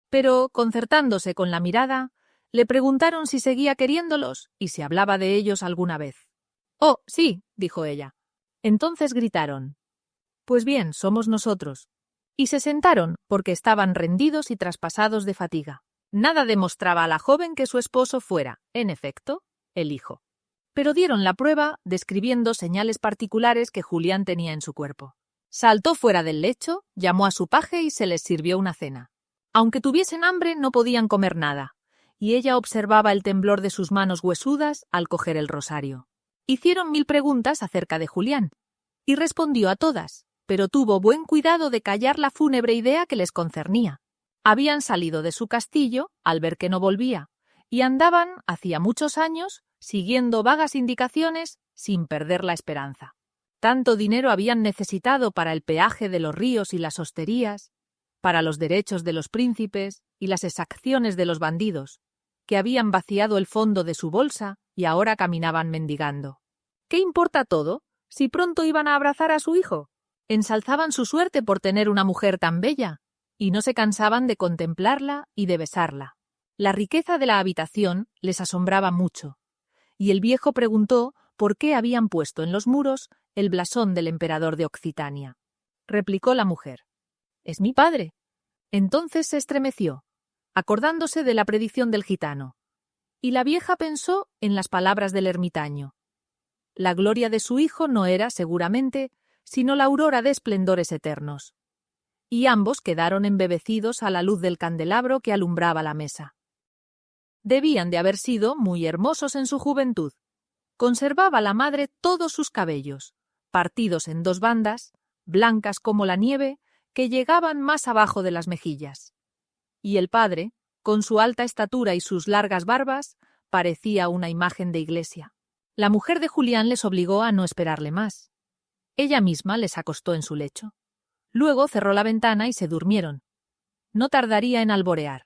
[SPEAKER 1] Pero, concertándose con la mirada, le preguntaron si seguía queriéndolos y si hablaba de ellos alguna vez. Oh, sí, dijo ella. Entonces gritaron: Pues bien, somos nosotros. Y se sentaron, porque estaban rendidos y traspasados de fatiga. Nada demostraba a la joven que su esposo fuera, en efecto, el hijo. Pero dieron la prueba describiendo señales particulares que Julián tenía en su cuerpo. Saltó fuera del lecho, llamó a su paje y se les sirvió una cena. Aunque tuviesen hambre, no podían comer nada, y ella observaba el temblor de sus manos huesudas al coger el rosario. Hicieron 1000 preguntas acerca de Julián, y respondió a todas, pero tuvo buen cuidado de callar la fúnebre idea que les concernía. Habían salido de su castillo al ver que no volvía, y andaban, hacía muchos años, siguiendo vagas indicaciones sin perder la esperanza. Tanto dinero habían necesitado para el peaje de los ríos y las hosterías, para los derechos de los príncipes y las exacciones de los bandidos, que habían vaciado el fondo de su bolsa y ahora caminaban mendigando. ¿Qué importa todo, si pronto iban a abrazar a su hijo? Ensalzaban su suerte por tener una mujer tan bella, y no se cansaban de contemplarla y de besarla. La riqueza de la habitación les asombraba mucho, y el viejo preguntó por qué habían puesto en los muros el blasón del emperador de Occitania. Replicó la mujer: «Es mi padre». Entonces se estremeció, acordándose de la predicción del gitano, y la vieja pensó en las palabras del ermitaño. La gloria de su hijo no era, seguramente, sino la aurora de esplendores eternos. Y ambos quedaron embebecidos a la luz del candelabro que alumbraba la mesa. Debían de haber sido muy hermosos en su juventud. Conservaba la madre todos sus cabellos, partidos en 2 bandas, blancas como la nieve, que llegaban más abajo de las mejillas. Y el padre, con su alta estatura y sus largas barbas, parecía una imagen de iglesia. La mujer de Julián les obligó a no esperarle más. Ella misma les acostó en su lecho. Luego cerró la ventana y se durmieron. No tardaría en alborear.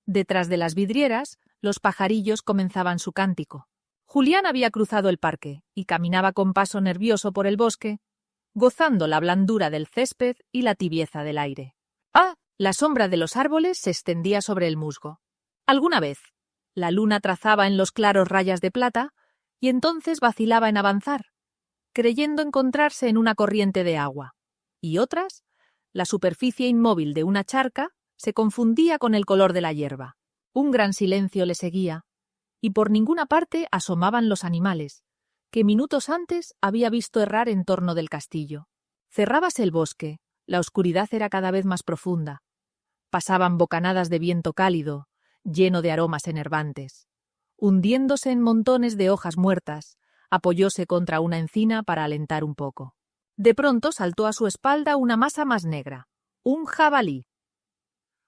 [SPEAKER 1] Detrás de las vidrieras, los pajarillos comenzaban su cántico. Julián había cruzado el parque y caminaba con paso nervioso por el bosque, gozando la blandura del césped y la tibieza del aire. ¡Ah! La sombra de los árboles se extendía sobre el musgo. Alguna vez, la luna trazaba en los claros rayas de plata y entonces vacilaba en avanzar, creyendo encontrarse en una corriente de agua. Y otras, la superficie inmóvil de una charca se confundía con el color de la hierba. Un gran silencio le seguía, y por ninguna parte asomaban los animales, que minutos antes había visto errar en torno del castillo. Cerrábase el bosque, la oscuridad era cada vez más profunda. Pasaban bocanadas de viento cálido, lleno de aromas enervantes. Hundiéndose en montones de hojas muertas, apoyóse contra una encina para alentar un poco. De pronto saltó a su espalda una masa más negra, un jabalí.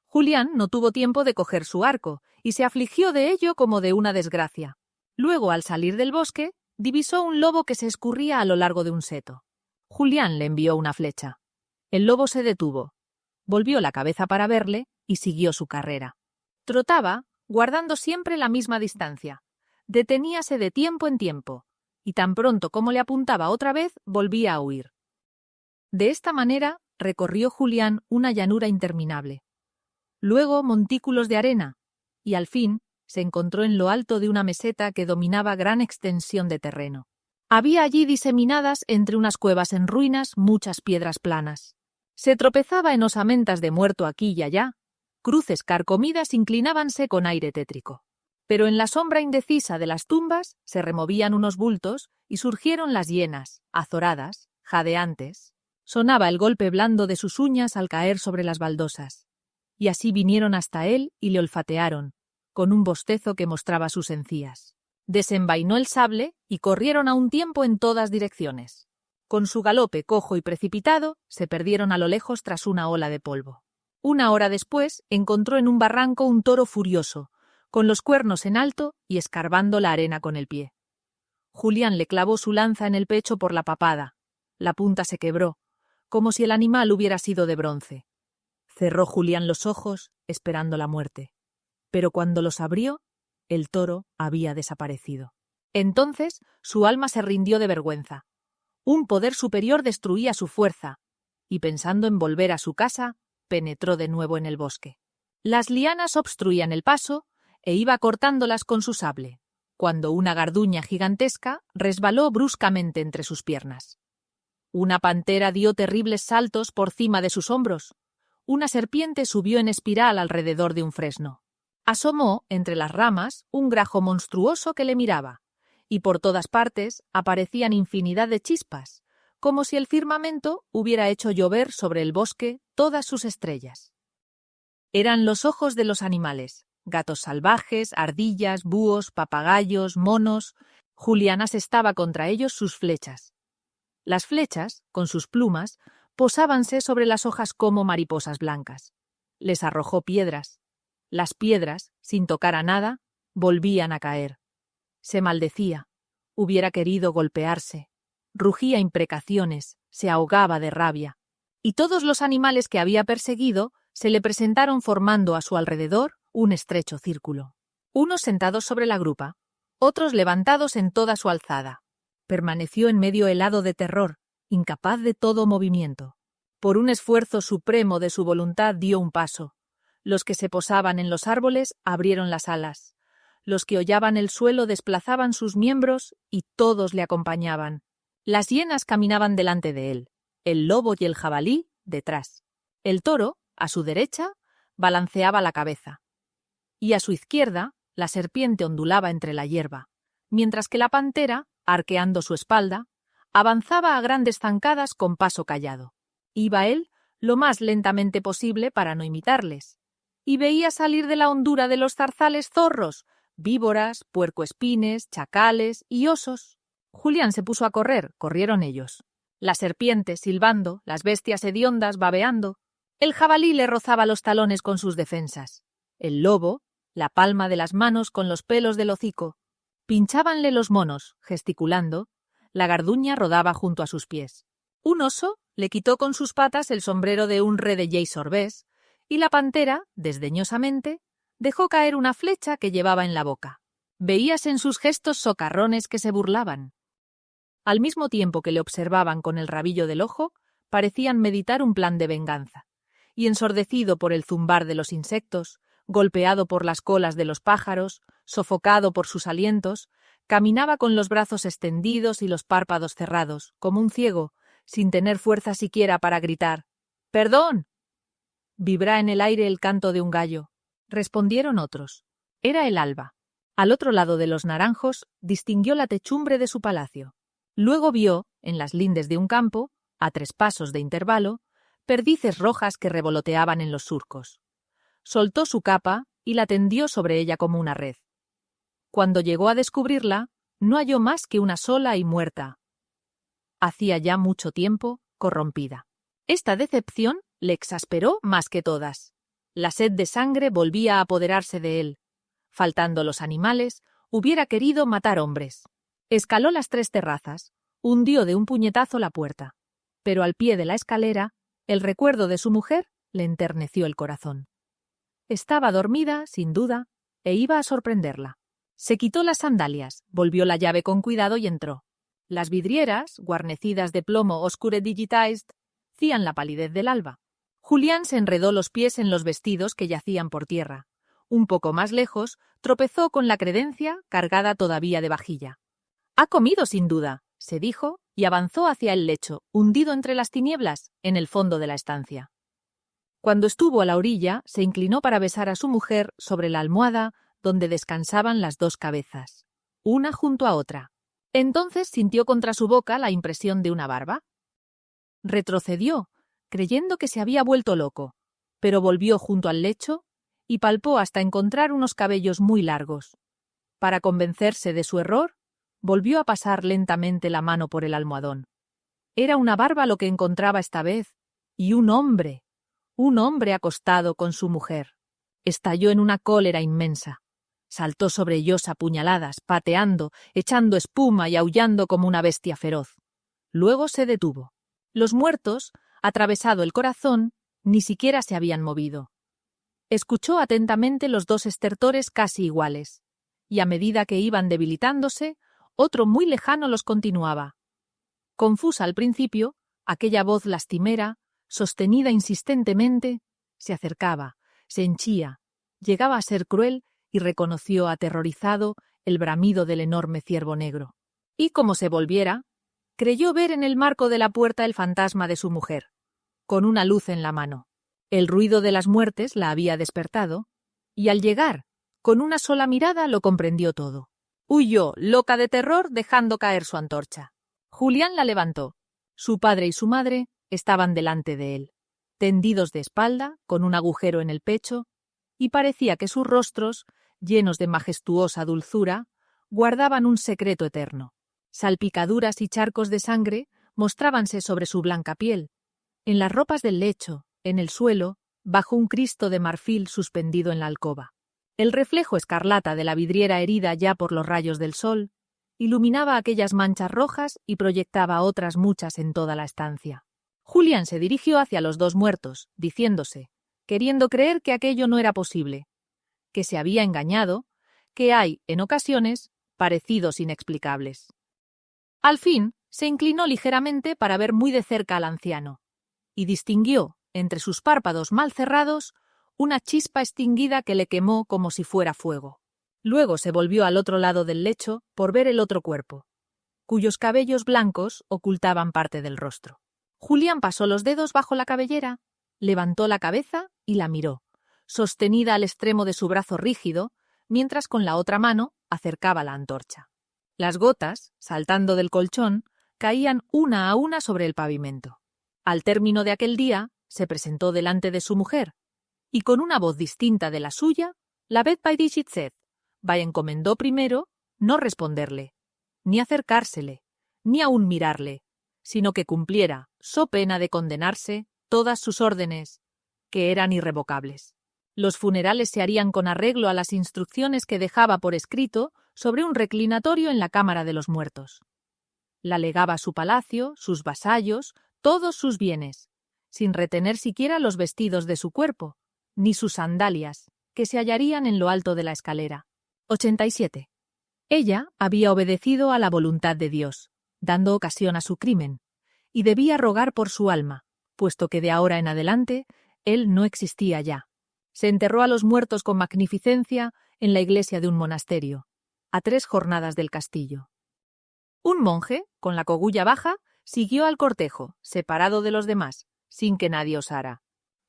[SPEAKER 1] Julián no tuvo tiempo de coger su arco y se afligió de ello como de una desgracia. Luego, al salir del bosque, divisó un lobo que se escurría a lo largo de un seto. Julián le envió una flecha. El lobo se detuvo, volvió la cabeza para verle y siguió su carrera. Trotaba, guardando siempre la misma distancia. Deteníase de tiempo en tiempo, y tan pronto como le apuntaba otra vez, volvía a huir. De esta manera recorrió Julián una llanura interminable. Luego montículos de arena, y al fin se encontró en lo alto de una meseta que dominaba gran extensión de terreno. Había allí diseminadas entre unas cuevas en ruinas muchas piedras planas. Se tropezaba en osamentas de muerto aquí y allá. Cruces carcomidas inclinábanse con aire tétrico. Pero en la sombra indecisa de las tumbas se removían unos bultos y surgieron las hienas, azoradas, jadeantes. Sonaba el golpe blando de sus uñas al caer sobre las baldosas. Y así vinieron hasta él y le olfatearon, con un bostezo que mostraba sus encías. Desenvainó el sable y corrieron a un tiempo en todas direcciones. Con su galope cojo y precipitado, se perdieron a lo lejos tras una ola de polvo. Una hora después encontró en un barranco un toro furioso, con los cuernos en alto y escarbando la arena con el pie. Julián le clavó su lanza en el pecho por la papada. La punta se quebró, como si el animal hubiera sido de bronce. Cerró Julián los ojos, esperando la muerte. Pero cuando los abrió, el toro había desaparecido. Entonces su alma se rindió de vergüenza. Un poder superior destruía su fuerza, y pensando en volver a su casa, penetró de nuevo en el bosque. Las lianas obstruían el paso, e iba cortándolas con su sable, cuando una garduña gigantesca resbaló bruscamente entre sus piernas. Una pantera dio terribles saltos por cima de sus hombros. Una serpiente subió en espiral alrededor de un fresno. Asomó entre las ramas un grajo monstruoso que le miraba, y por todas partes aparecían infinidad de chispas, como si el firmamento hubiera hecho llover sobre el bosque todas sus estrellas. Eran los ojos de los animales, gatos salvajes, ardillas, búhos, papagayos, monos. Julián asestaba contra ellos sus flechas. Las flechas, con sus plumas, posábanse sobre las hojas como mariposas blancas. Les arrojó piedras. Las piedras, sin tocar a nada, volvían a caer. Se maldecía. Hubiera querido golpearse. Rugía imprecaciones, se ahogaba de rabia. Y todos los animales que había perseguido se le presentaron formando a su alrededor un estrecho círculo. Unos sentados sobre la grupa, otros levantados en toda su alzada. Permaneció en medio helado de terror, incapaz de todo movimiento. Por un esfuerzo supremo de su voluntad dio un paso. Los que se posaban en los árboles abrieron las alas. Los que hollaban el suelo desplazaban sus miembros y todos le acompañaban. Las hienas caminaban delante de él, el lobo y el jabalí detrás. El toro, a su derecha, balanceaba la cabeza. Y a su izquierda, la serpiente ondulaba entre la hierba, mientras que la pantera, arqueando su espalda, avanzaba a grandes zancadas con paso callado. Iba él lo más lentamente posible para no imitarles, y veía salir de la hondura de los zarzales zorros, víboras, puercoespines, chacales y osos. Julián se puso a correr, corrieron ellos. La serpiente silbando, las bestias hediondas babeando. El jabalí le rozaba los talones con sus defensas. El lobo, la palma de las manos con los pelos del hocico. Pinchábanle los monos, gesticulando. La garduña rodaba junto a sus pies. Un oso le quitó con sus patas el sombrero de un redelley sorbés, y la pantera, desdeñosamente, dejó caer una flecha que llevaba en la boca. Veíase en sus gestos socarrones que se burlaban. Al mismo tiempo que le observaban con el rabillo del ojo, parecían meditar un plan de venganza. Y ensordecido por el zumbar de los insectos, golpeado por las colas de los pájaros, sofocado por sus alientos, caminaba con los brazos extendidos y los párpados cerrados, como un ciego, sin tener fuerza siquiera para gritar «¡Perdón!». Vibrá en el aire el canto de un gallo. Respondieron otros. Era el alba. Al otro lado de los naranjos distinguió la techumbre de su palacio. Luego vio, en las lindes de un campo, a 3 pasos de intervalo, perdices rojas que revoloteaban en los surcos. Soltó su capa y la tendió sobre ella como una red. Cuando llegó a descubrirla, no halló más que una sola y muerta. Hacía ya mucho tiempo corrompida. Esta decepción le exasperó más que todas. La sed de sangre volvía a apoderarse de él. Faltando los animales, hubiera querido matar hombres. Escaló las 3 terrazas, hundió de un puñetazo la puerta. Pero al pie de la escalera, el recuerdo de su mujer le enterneció el corazón. Estaba dormida, sin duda, e iba a sorprenderla. Se quitó las sandalias, volvió la llave con cuidado y entró. Las vidrieras, guarnecidas de plomo oscure digitized, hacían la palidez del alba. Julián se enredó los pies en los vestidos que yacían por tierra. Un poco más lejos, tropezó con la credencia cargada todavía de vajilla. «Ha comido, sin duda», se dijo, y avanzó hacia el lecho, hundido entre las tinieblas, en el fondo de la estancia. Cuando estuvo a la orilla, se inclinó para besar a su mujer sobre la almohada donde descansaban las 2 cabezas, una junto a otra. Entonces sintió contra su boca la impresión de una barba. Retrocedió, creyendo que se había vuelto loco, pero volvió junto al lecho y palpó hasta encontrar unos cabellos muy largos. Para convencerse de su error, volvió a pasar lentamente la mano por el almohadón. Era una barba lo que encontraba esta vez, y un hombre acostado con su mujer. Estalló en una cólera inmensa. Saltó sobre ellos a puñaladas, pateando, echando espuma y aullando como una bestia feroz. Luego se detuvo. Los muertos, atravesado el corazón, ni siquiera se habían movido. Escuchó atentamente los 2 estertores casi iguales, y a medida que iban debilitándose, otro muy lejano los continuaba. Confusa al principio, aquella voz lastimera, sostenida insistentemente, se acercaba, se henchía, llegaba a ser cruel y reconoció aterrorizado el bramido del enorme ciervo negro. Y como se volviera, creyó ver en el marco de la puerta el fantasma de su mujer, con una luz en la mano. El ruido de las muertes la había despertado, y al llegar, con una sola mirada lo comprendió todo. Huyó, loca de terror, dejando caer su antorcha. Julián la levantó. Su padre y su madre estaban delante de él, tendidos de espalda, con un agujero en el pecho, y parecía que sus rostros, llenos de majestuosa dulzura, guardaban un secreto eterno. Salpicaduras y charcos de sangre mostrábanse sobre su blanca piel, en las ropas del lecho, en el suelo, bajo un Cristo de marfil suspendido en la alcoba. El reflejo escarlata de la vidriera herida ya por los rayos del sol iluminaba aquellas manchas rojas y proyectaba otras muchas en toda la estancia. Julián se dirigió hacia los dos muertos, diciéndose, queriendo creer que aquello no era posible, que se había engañado, que hay, en ocasiones, parecidos inexplicables. Al fin, se inclinó ligeramente para ver muy de cerca al anciano, y distinguió, entre sus párpados mal cerrados, una chispa extinguida que le quemó como si fuera fuego. Luego se volvió al otro lado del lecho por ver el otro cuerpo, cuyos cabellos blancos ocultaban parte del rostro. Julián pasó los dedos bajo la cabellera, levantó la cabeza y la miró, sostenida al extremo de su brazo rígido, mientras con la otra mano acercaba la antorcha. Las gotas, saltando del colchón, caían una a una sobre el pavimento. Al término de aquel día, se presentó delante de su mujer, y con una voz distinta de la suya, la ved bei dich jetzt, encomendó primero no responderle, ni acercársele, ni aun mirarle, sino que cumpliera, so pena de condenarse, todas sus órdenes, que eran irrevocables. Los funerales se harían con arreglo a las instrucciones que dejaba por escrito sobre un reclinatorio en la cámara de los muertos. La legaba su palacio, sus vasallos, todos sus bienes, sin retener siquiera los vestidos de su cuerpo, ni sus sandalias, que se hallarían en lo alto de la escalera. 87. Ella había obedecido a la voluntad de Dios, dando ocasión a su crimen, y debía rogar por su alma, puesto que de ahora en adelante él no existía ya. Se enterró a los muertos con magnificencia en la iglesia de un monasterio, a 3 jornadas del castillo. Un monje, con la cogulla baja, siguió al cortejo, separado de los demás, sin que nadie osara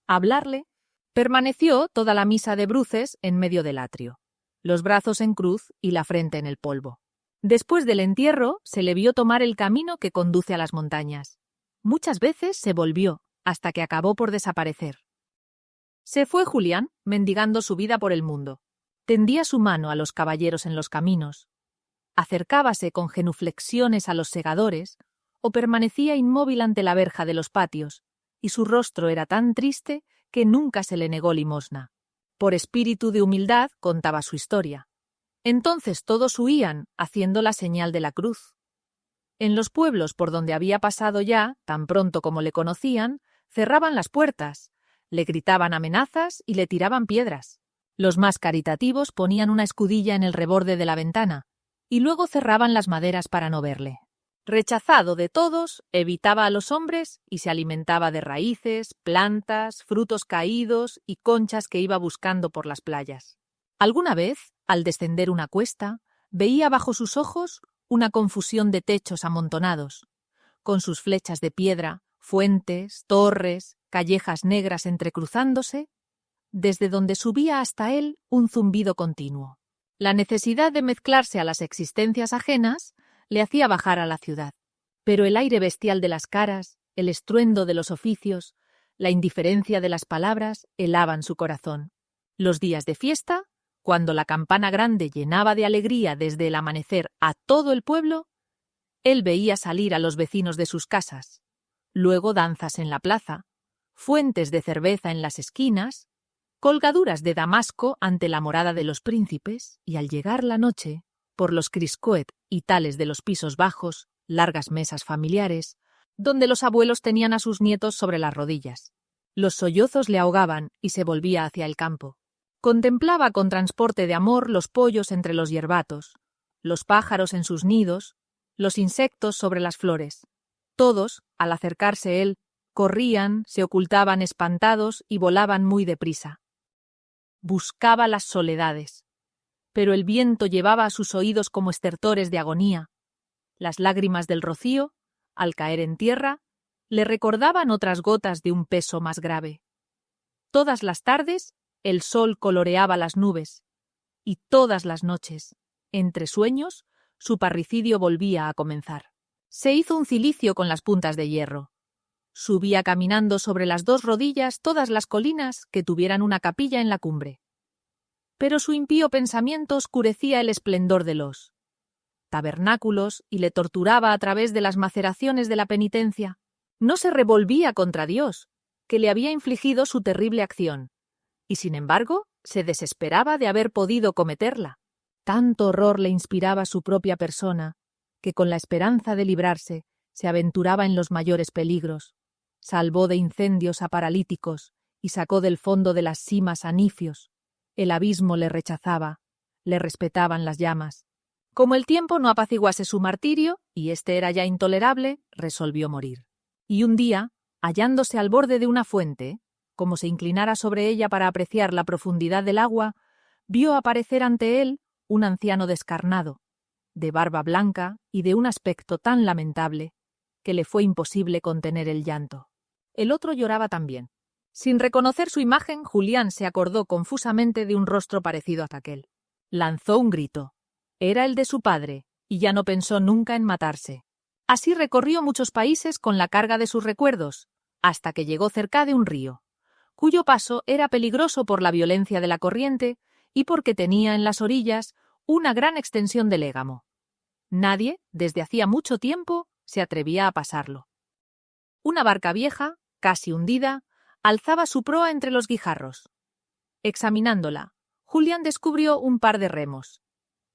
[SPEAKER 1] hablarle. Permaneció toda la misa de bruces en medio del atrio, los brazos en cruz y la frente en el polvo. Después del entierro, se le vio tomar el camino que conduce a las montañas. Muchas veces se volvió, hasta que acabó por desaparecer. Se fue Julián, mendigando su vida por el mundo. Tendía su mano a los caballeros en los caminos. Acercábase con genuflexiones a los segadores, o permanecía inmóvil ante la verja de los patios, y su rostro era tan triste que nunca se le negó limosna. Por espíritu de humildad contaba su historia. Entonces todos huían, haciendo la señal de la cruz. En los pueblos por donde había pasado ya, tan pronto como le conocían, cerraban las puertas, le gritaban amenazas y le tiraban piedras. Los más caritativos ponían una escudilla en el reborde de la ventana, y luego cerraban las maderas para no verle. Rechazado de todos, evitaba a los hombres y se alimentaba de raíces, plantas, frutos caídos y conchas que iba buscando por las playas. Alguna vez, al descender una cuesta, veía bajo sus ojos una confusión de techos amontonados, con sus flechas de piedra, fuentes, torres, callejas negras entrecruzándose, desde donde subía hasta él un zumbido continuo. La necesidad de mezclarse a las existencias ajenas le hacía bajar a la ciudad, pero el aire bestial de las caras, el estruendo de los oficios, la indiferencia de las palabras helaban su corazón. Los días de fiesta, cuando la campana grande llenaba de alegría desde el amanecer a todo el pueblo, él veía salir a los vecinos de sus casas, luego danzas en la plaza, fuentes de cerveza en las esquinas, colgaduras de damasco ante la morada de los príncipes, y al llegar la noche, por los criscoet y tales de los pisos bajos, largas mesas familiares, donde los abuelos tenían a sus nietos sobre las rodillas. Los sollozos le ahogaban y se volvía hacia el campo. Contemplaba con transporte de amor los pollos entre los hierbatos, los pájaros en sus nidos, los insectos sobre las flores. Todos, al acercarse él, corrían, se ocultaban espantados y volaban muy deprisa. Buscaba las soledades. pero el viento llevaba a sus oídos como estertores de agonía. Las lágrimas del rocío, al caer en tierra, le recordaban otras gotas de un peso más grave. Todas las tardes, el sol coloreaba las nubes, y todas las noches, entre sueños, su parricidio volvía a comenzar. Se hizo un cilicio con las puntas de hierro. Subía caminando sobre las 2 rodillas todas las colinas que tuvieran una capilla en la cumbre. Pero su impío pensamiento oscurecía el esplendor de los tabernáculos y le torturaba a través de las maceraciones de la penitencia. No se revolvía contra Dios, que le había infligido su terrible acción, y sin embargo se desesperaba de haber podido cometerla. Tanto horror le inspiraba su propia persona, que con la esperanza de librarse se aventuraba en los mayores peligros. Salvó de incendios a paralíticos y sacó del fondo de las simas a nifios. El abismo le rechazaba, le respetaban las llamas. Como el tiempo no apaciguase su martirio, y éste era ya intolerable, resolvió morir. Y un día, hallándose al borde de una fuente, como se inclinara sobre ella para apreciar la profundidad del agua, vio aparecer ante él un anciano descarnado, de barba blanca y de un aspecto tan lamentable que le fue imposible contener el llanto. El otro lloraba también. Sin reconocer su imagen, Julián se acordó confusamente de un rostro parecido a aquel. Lanzó un grito. Era el de su padre, y ya no pensó nunca en matarse. Así recorrió muchos países con la carga de sus recuerdos, hasta que llegó cerca de un río, cuyo paso era peligroso por la violencia de la corriente y porque tenía en las orillas una gran extensión de légamo. Nadie, desde hacía mucho tiempo, se atrevía a pasarlo. Una barca vieja, casi hundida, alzaba su proa entre los guijarros. Examinándola, Julián descubrió un par de remos,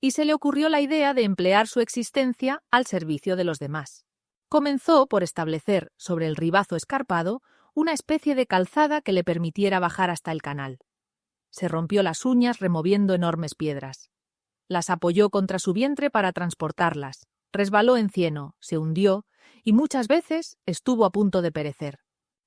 [SPEAKER 1] y se le ocurrió la idea de emplear su existencia al servicio de los demás. Comenzó por establecer sobre el ribazo escarpado una especie de calzada que le permitiera bajar hasta el canal. Se rompió las uñas removiendo enormes piedras. Las apoyó contra su vientre para transportarlas, resbaló en cieno, se hundió y muchas veces estuvo a punto de perecer.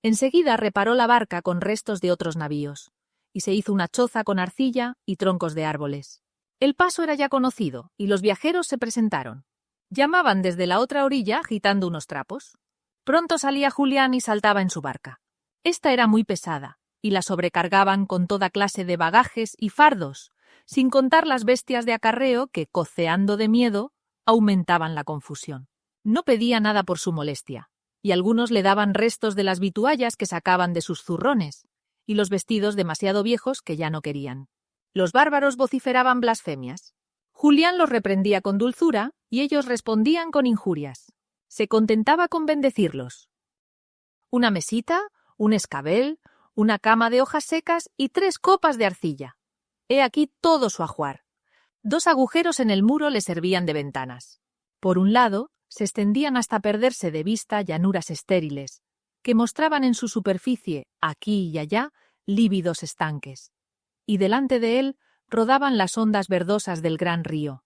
[SPEAKER 1] Enseguida reparó la barca con restos de otros navíos, y se hizo una choza con arcilla y troncos de árboles. El paso era ya conocido, y los viajeros se presentaron. Llamaban desde la otra orilla agitando unos trapos. Pronto salía Julián y saltaba en su barca. Esta era muy pesada, y la sobrecargaban con toda clase de bagajes y fardos, sin contar las bestias de acarreo que, coceando de miedo, aumentaban la confusión. No pedía nada por su molestia, y algunos le daban restos de las vituallas que sacaban de sus zurrones, y los vestidos demasiado viejos que ya no querían. Los bárbaros vociferaban blasfemias. Julián los reprendía con dulzura, y ellos respondían con injurias. Se contentaba con bendecirlos. Una mesita, un escabel, una cama de hojas secas y 3 copas de arcilla. He aquí todo su ajuar. 2 agujeros en el muro le servían de ventanas. Por un lado, se extendían hasta perderse de vista llanuras estériles, que mostraban en su superficie, aquí y allá, lívidos estanques. Y delante de él rodaban las ondas verdosas del gran río.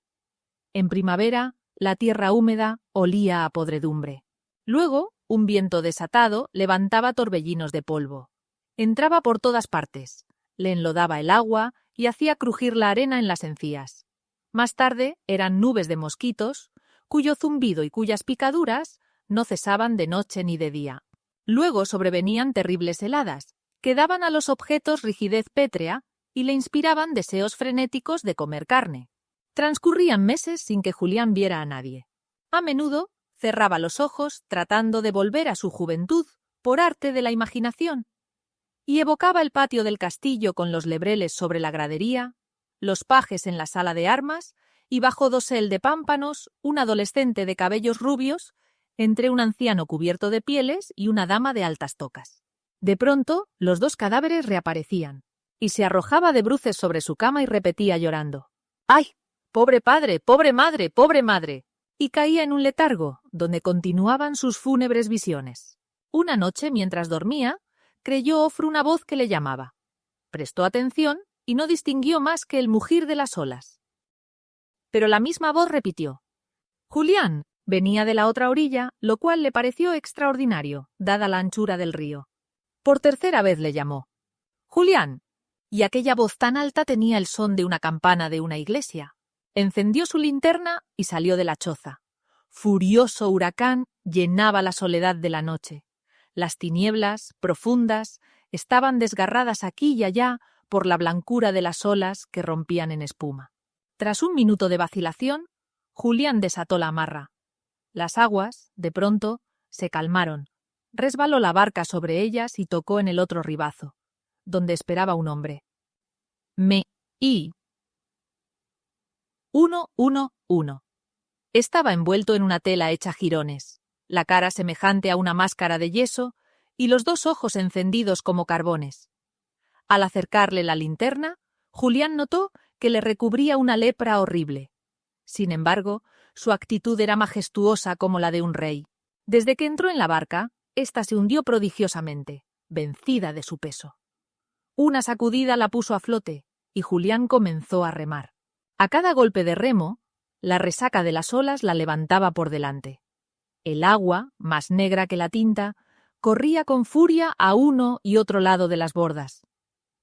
[SPEAKER 1] En primavera, la tierra húmeda olía a podredumbre. Luego, un viento desatado levantaba torbellinos de polvo. Entraba por todas partes, le enlodaba el agua y hacía crujir la arena en las encías. Más tarde eran nubes de mosquitos, cuyo zumbido y cuyas picaduras no cesaban de noche ni de día. Luego sobrevenían terribles heladas, que daban a los objetos rigidez pétrea y le inspiraban deseos frenéticos de comer carne. Transcurrían meses sin que Julián viera a nadie. A menudo cerraba los ojos tratando de volver a su juventud por arte de la imaginación, y evocaba el patio del castillo con los lebreles sobre la gradería, los pajes en la sala de armas y bajo dosel de pámpanos un adolescente de cabellos rubios entre un anciano cubierto de pieles y una dama de altas tocas. De pronto, los 2 cadáveres reaparecían, y se arrojaba de bruces sobre su cama y repetía llorando: «¡Ay! ¡Pobre padre! ¡Pobre madre! ¡Pobre madre!», y caía en un letargo, donde continuaban sus fúnebres visiones. Una noche, mientras dormía, creyó Ofru una voz que le llamaba. Prestó atención y no distinguió más que el mugir de las olas. Pero la misma voz repitió: «Julián». Venía de la otra orilla, lo cual le pareció extraordinario, dada la anchura del río. Por tercera vez le llamó: «Julián». y aquella voz tan alta tenía el son de una campana de una iglesia. Encendió su linterna y salió de la choza. Furioso huracán llenaba la soledad de la noche. Las tinieblas, profundas, estaban desgarradas aquí y allá por la blancura de las olas que rompían en espuma. Tras un minuto de vacilación, Julián desató la amarra. Las aguas, de pronto, se calmaron. Resbaló la barca sobre ellas y tocó en el otro ribazo, donde esperaba un hombre. Me-I. 111. Estaba envuelto en una tela hecha jirones, la cara semejante a una máscara de yeso y los dos ojos encendidos como carbones. Al acercarle la linterna, Julián notó que le recubría una lepra horrible. Sin embargo, su actitud era majestuosa como la de un rey. Desde que entró en la barca, ésta se hundió prodigiosamente, vencida de su peso. Una sacudida la puso a flote, y Julián comenzó a remar. A cada golpe de remo, la resaca de las olas la levantaba por delante. El agua, más negra que la tinta, corría con furia a uno y otro lado de las bordas.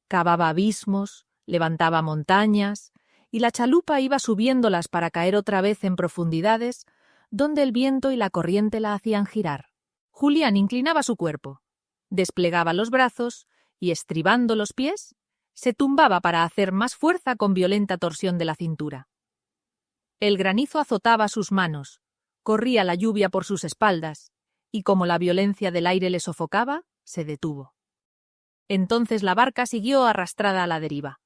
[SPEAKER 1] Cavaba abismos, levantaba montañas, y la chalupa iba subiéndolas para caer otra vez en profundidades donde el viento y la corriente la hacían girar. Julián inclinaba su cuerpo, desplegaba los brazos y, estribando los pies, se tumbaba para hacer más fuerza con violenta torsión de la cintura. El granizo azotaba sus manos, corría la lluvia por sus espaldas, y como la violencia del aire le sofocaba, se detuvo. Entonces la barca siguió arrastrada a la deriva.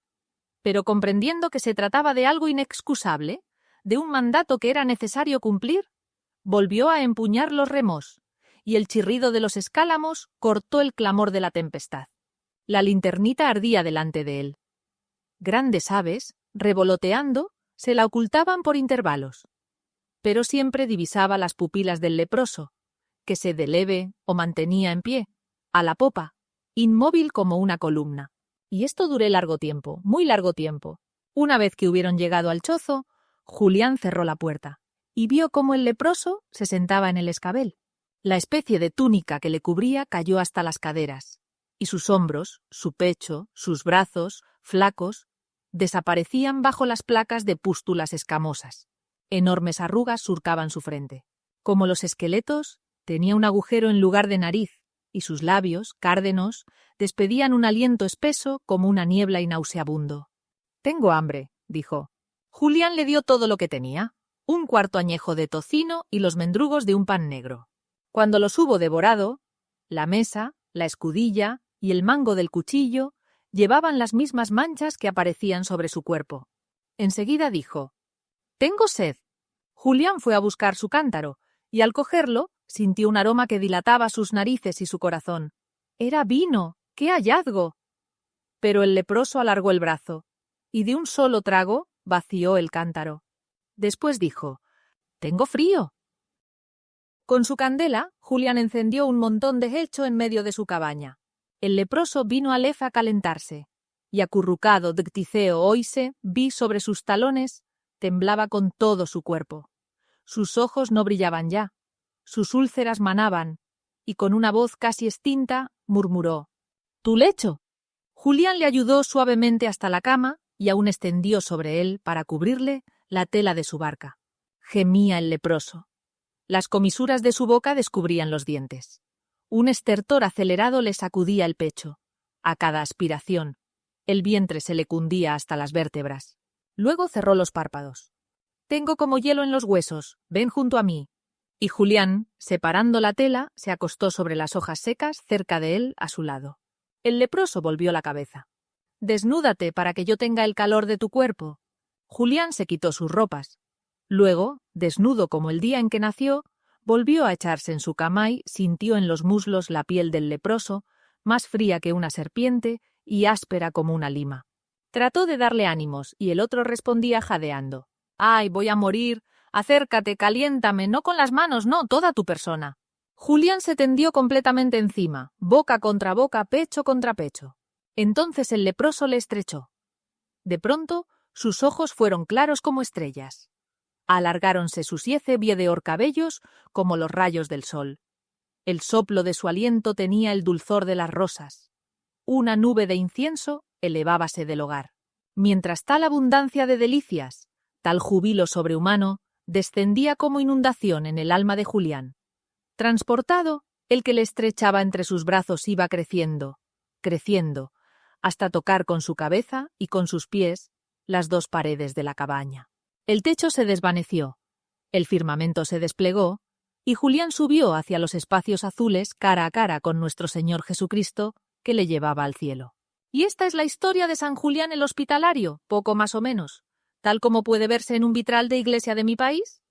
[SPEAKER 1] Pero comprendiendo que se trataba de algo inexcusable, de un mandato que era necesario cumplir, volvió a empuñar los remos, y el chirrido de los escálamos cortó el clamor de la tempestad. La linternita ardía delante de él. Grandes aves, revoloteando, se la ocultaban por intervalos, pero siempre divisaba las pupilas del leproso, que se de leve o mantenía en pie, a la popa, inmóvil como una columna. Y esto duró largo tiempo, muy largo tiempo. Una vez que hubieron llegado al chozo, Julián cerró la puerta y vio cómo el leproso se sentaba en el escabel. La especie de túnica que le cubría cayó hasta las caderas, y sus hombros, su pecho, sus brazos, flacos, desaparecían bajo las placas de pústulas escamosas. Enormes arrugas surcaban su frente. Como los esqueletos, tenía un agujero en lugar de nariz, y sus labios, cárdenos, despedían un aliento espeso como una niebla y nauseabundo. «Tengo hambre», dijo. Julián le dio todo lo que tenía, un cuarto añejo de tocino y los mendrugos de un pan negro. Cuando los hubo devorado, la mesa, la escudilla y el mango del cuchillo llevaban las mismas manchas que aparecían sobre su cuerpo. Enseguida dijo: «Tengo sed». Julián fue a buscar su cántaro, y al cogerlo, sintió un aroma que dilataba sus narices y su corazón. «¡Era vino! ¡Qué hallazgo!». Pero el leproso alargó el brazo, y de un solo trago vació el cántaro. Después dijo: «Tengo frío». Con su candela, Julián encendió un montón de helcho en medio de su cabaña. El leproso vino a Lef a calentarse, y acurrucado Dicticeo Oise, vi sobre sus talones, temblaba con todo su cuerpo. Sus ojos no brillaban ya, sus úlceras manaban, y con una voz casi extinta murmuró: «¿Tu lecho?». Julián le ayudó suavemente hasta la cama y aún extendió sobre él, para cubrirle, la tela de su barca. Gemía el leproso. Las comisuras de su boca descubrían los dientes. Un estertor acelerado le sacudía el pecho. A cada aspiración, el vientre se le cundía hasta las vértebras. Luego cerró los párpados. «Tengo como hielo en los huesos, ven junto a mí». Y Julián, separando la tela, se acostó sobre las hojas secas cerca de él, a su lado. El leproso volvió la cabeza. «Desnúdate para que yo tenga el calor de tu cuerpo». Julián se quitó sus ropas. Luego, desnudo como el día en que nació, volvió a echarse en su cama y sintió en los muslos la piel del leproso, más fría que una serpiente y áspera como una lima. Trató de darle ánimos y el otro respondía jadeando: «¡Ay, voy a morir! Acércate, caliéntame, no con las manos, no, toda tu persona». Julián se tendió completamente encima, boca contra boca, pecho contra pecho. Entonces el leproso le estrechó. De pronto, sus ojos fueron claros como estrellas. Alargáronse sus 10 cabellos como los rayos del sol. El soplo de su aliento tenía el dulzor de las rosas. Una nube de incienso elevábase del hogar. Mientras tal abundancia de delicias, tal júbilo sobrehumano, descendía como inundación en el alma de Julián. Transportado, el que le estrechaba entre sus brazos iba creciendo, creciendo, hasta tocar con su cabeza y con sus pies las dos paredes de la cabaña. El techo se desvaneció, el firmamento se desplegó, y Julián subió hacia los espacios azules cara a cara con nuestro Señor Jesucristo, que le llevaba al cielo. Y esta es la historia de San Julián el Hospitalario, poco más o menos, tal como puede verse en un vitral de iglesia de mi país.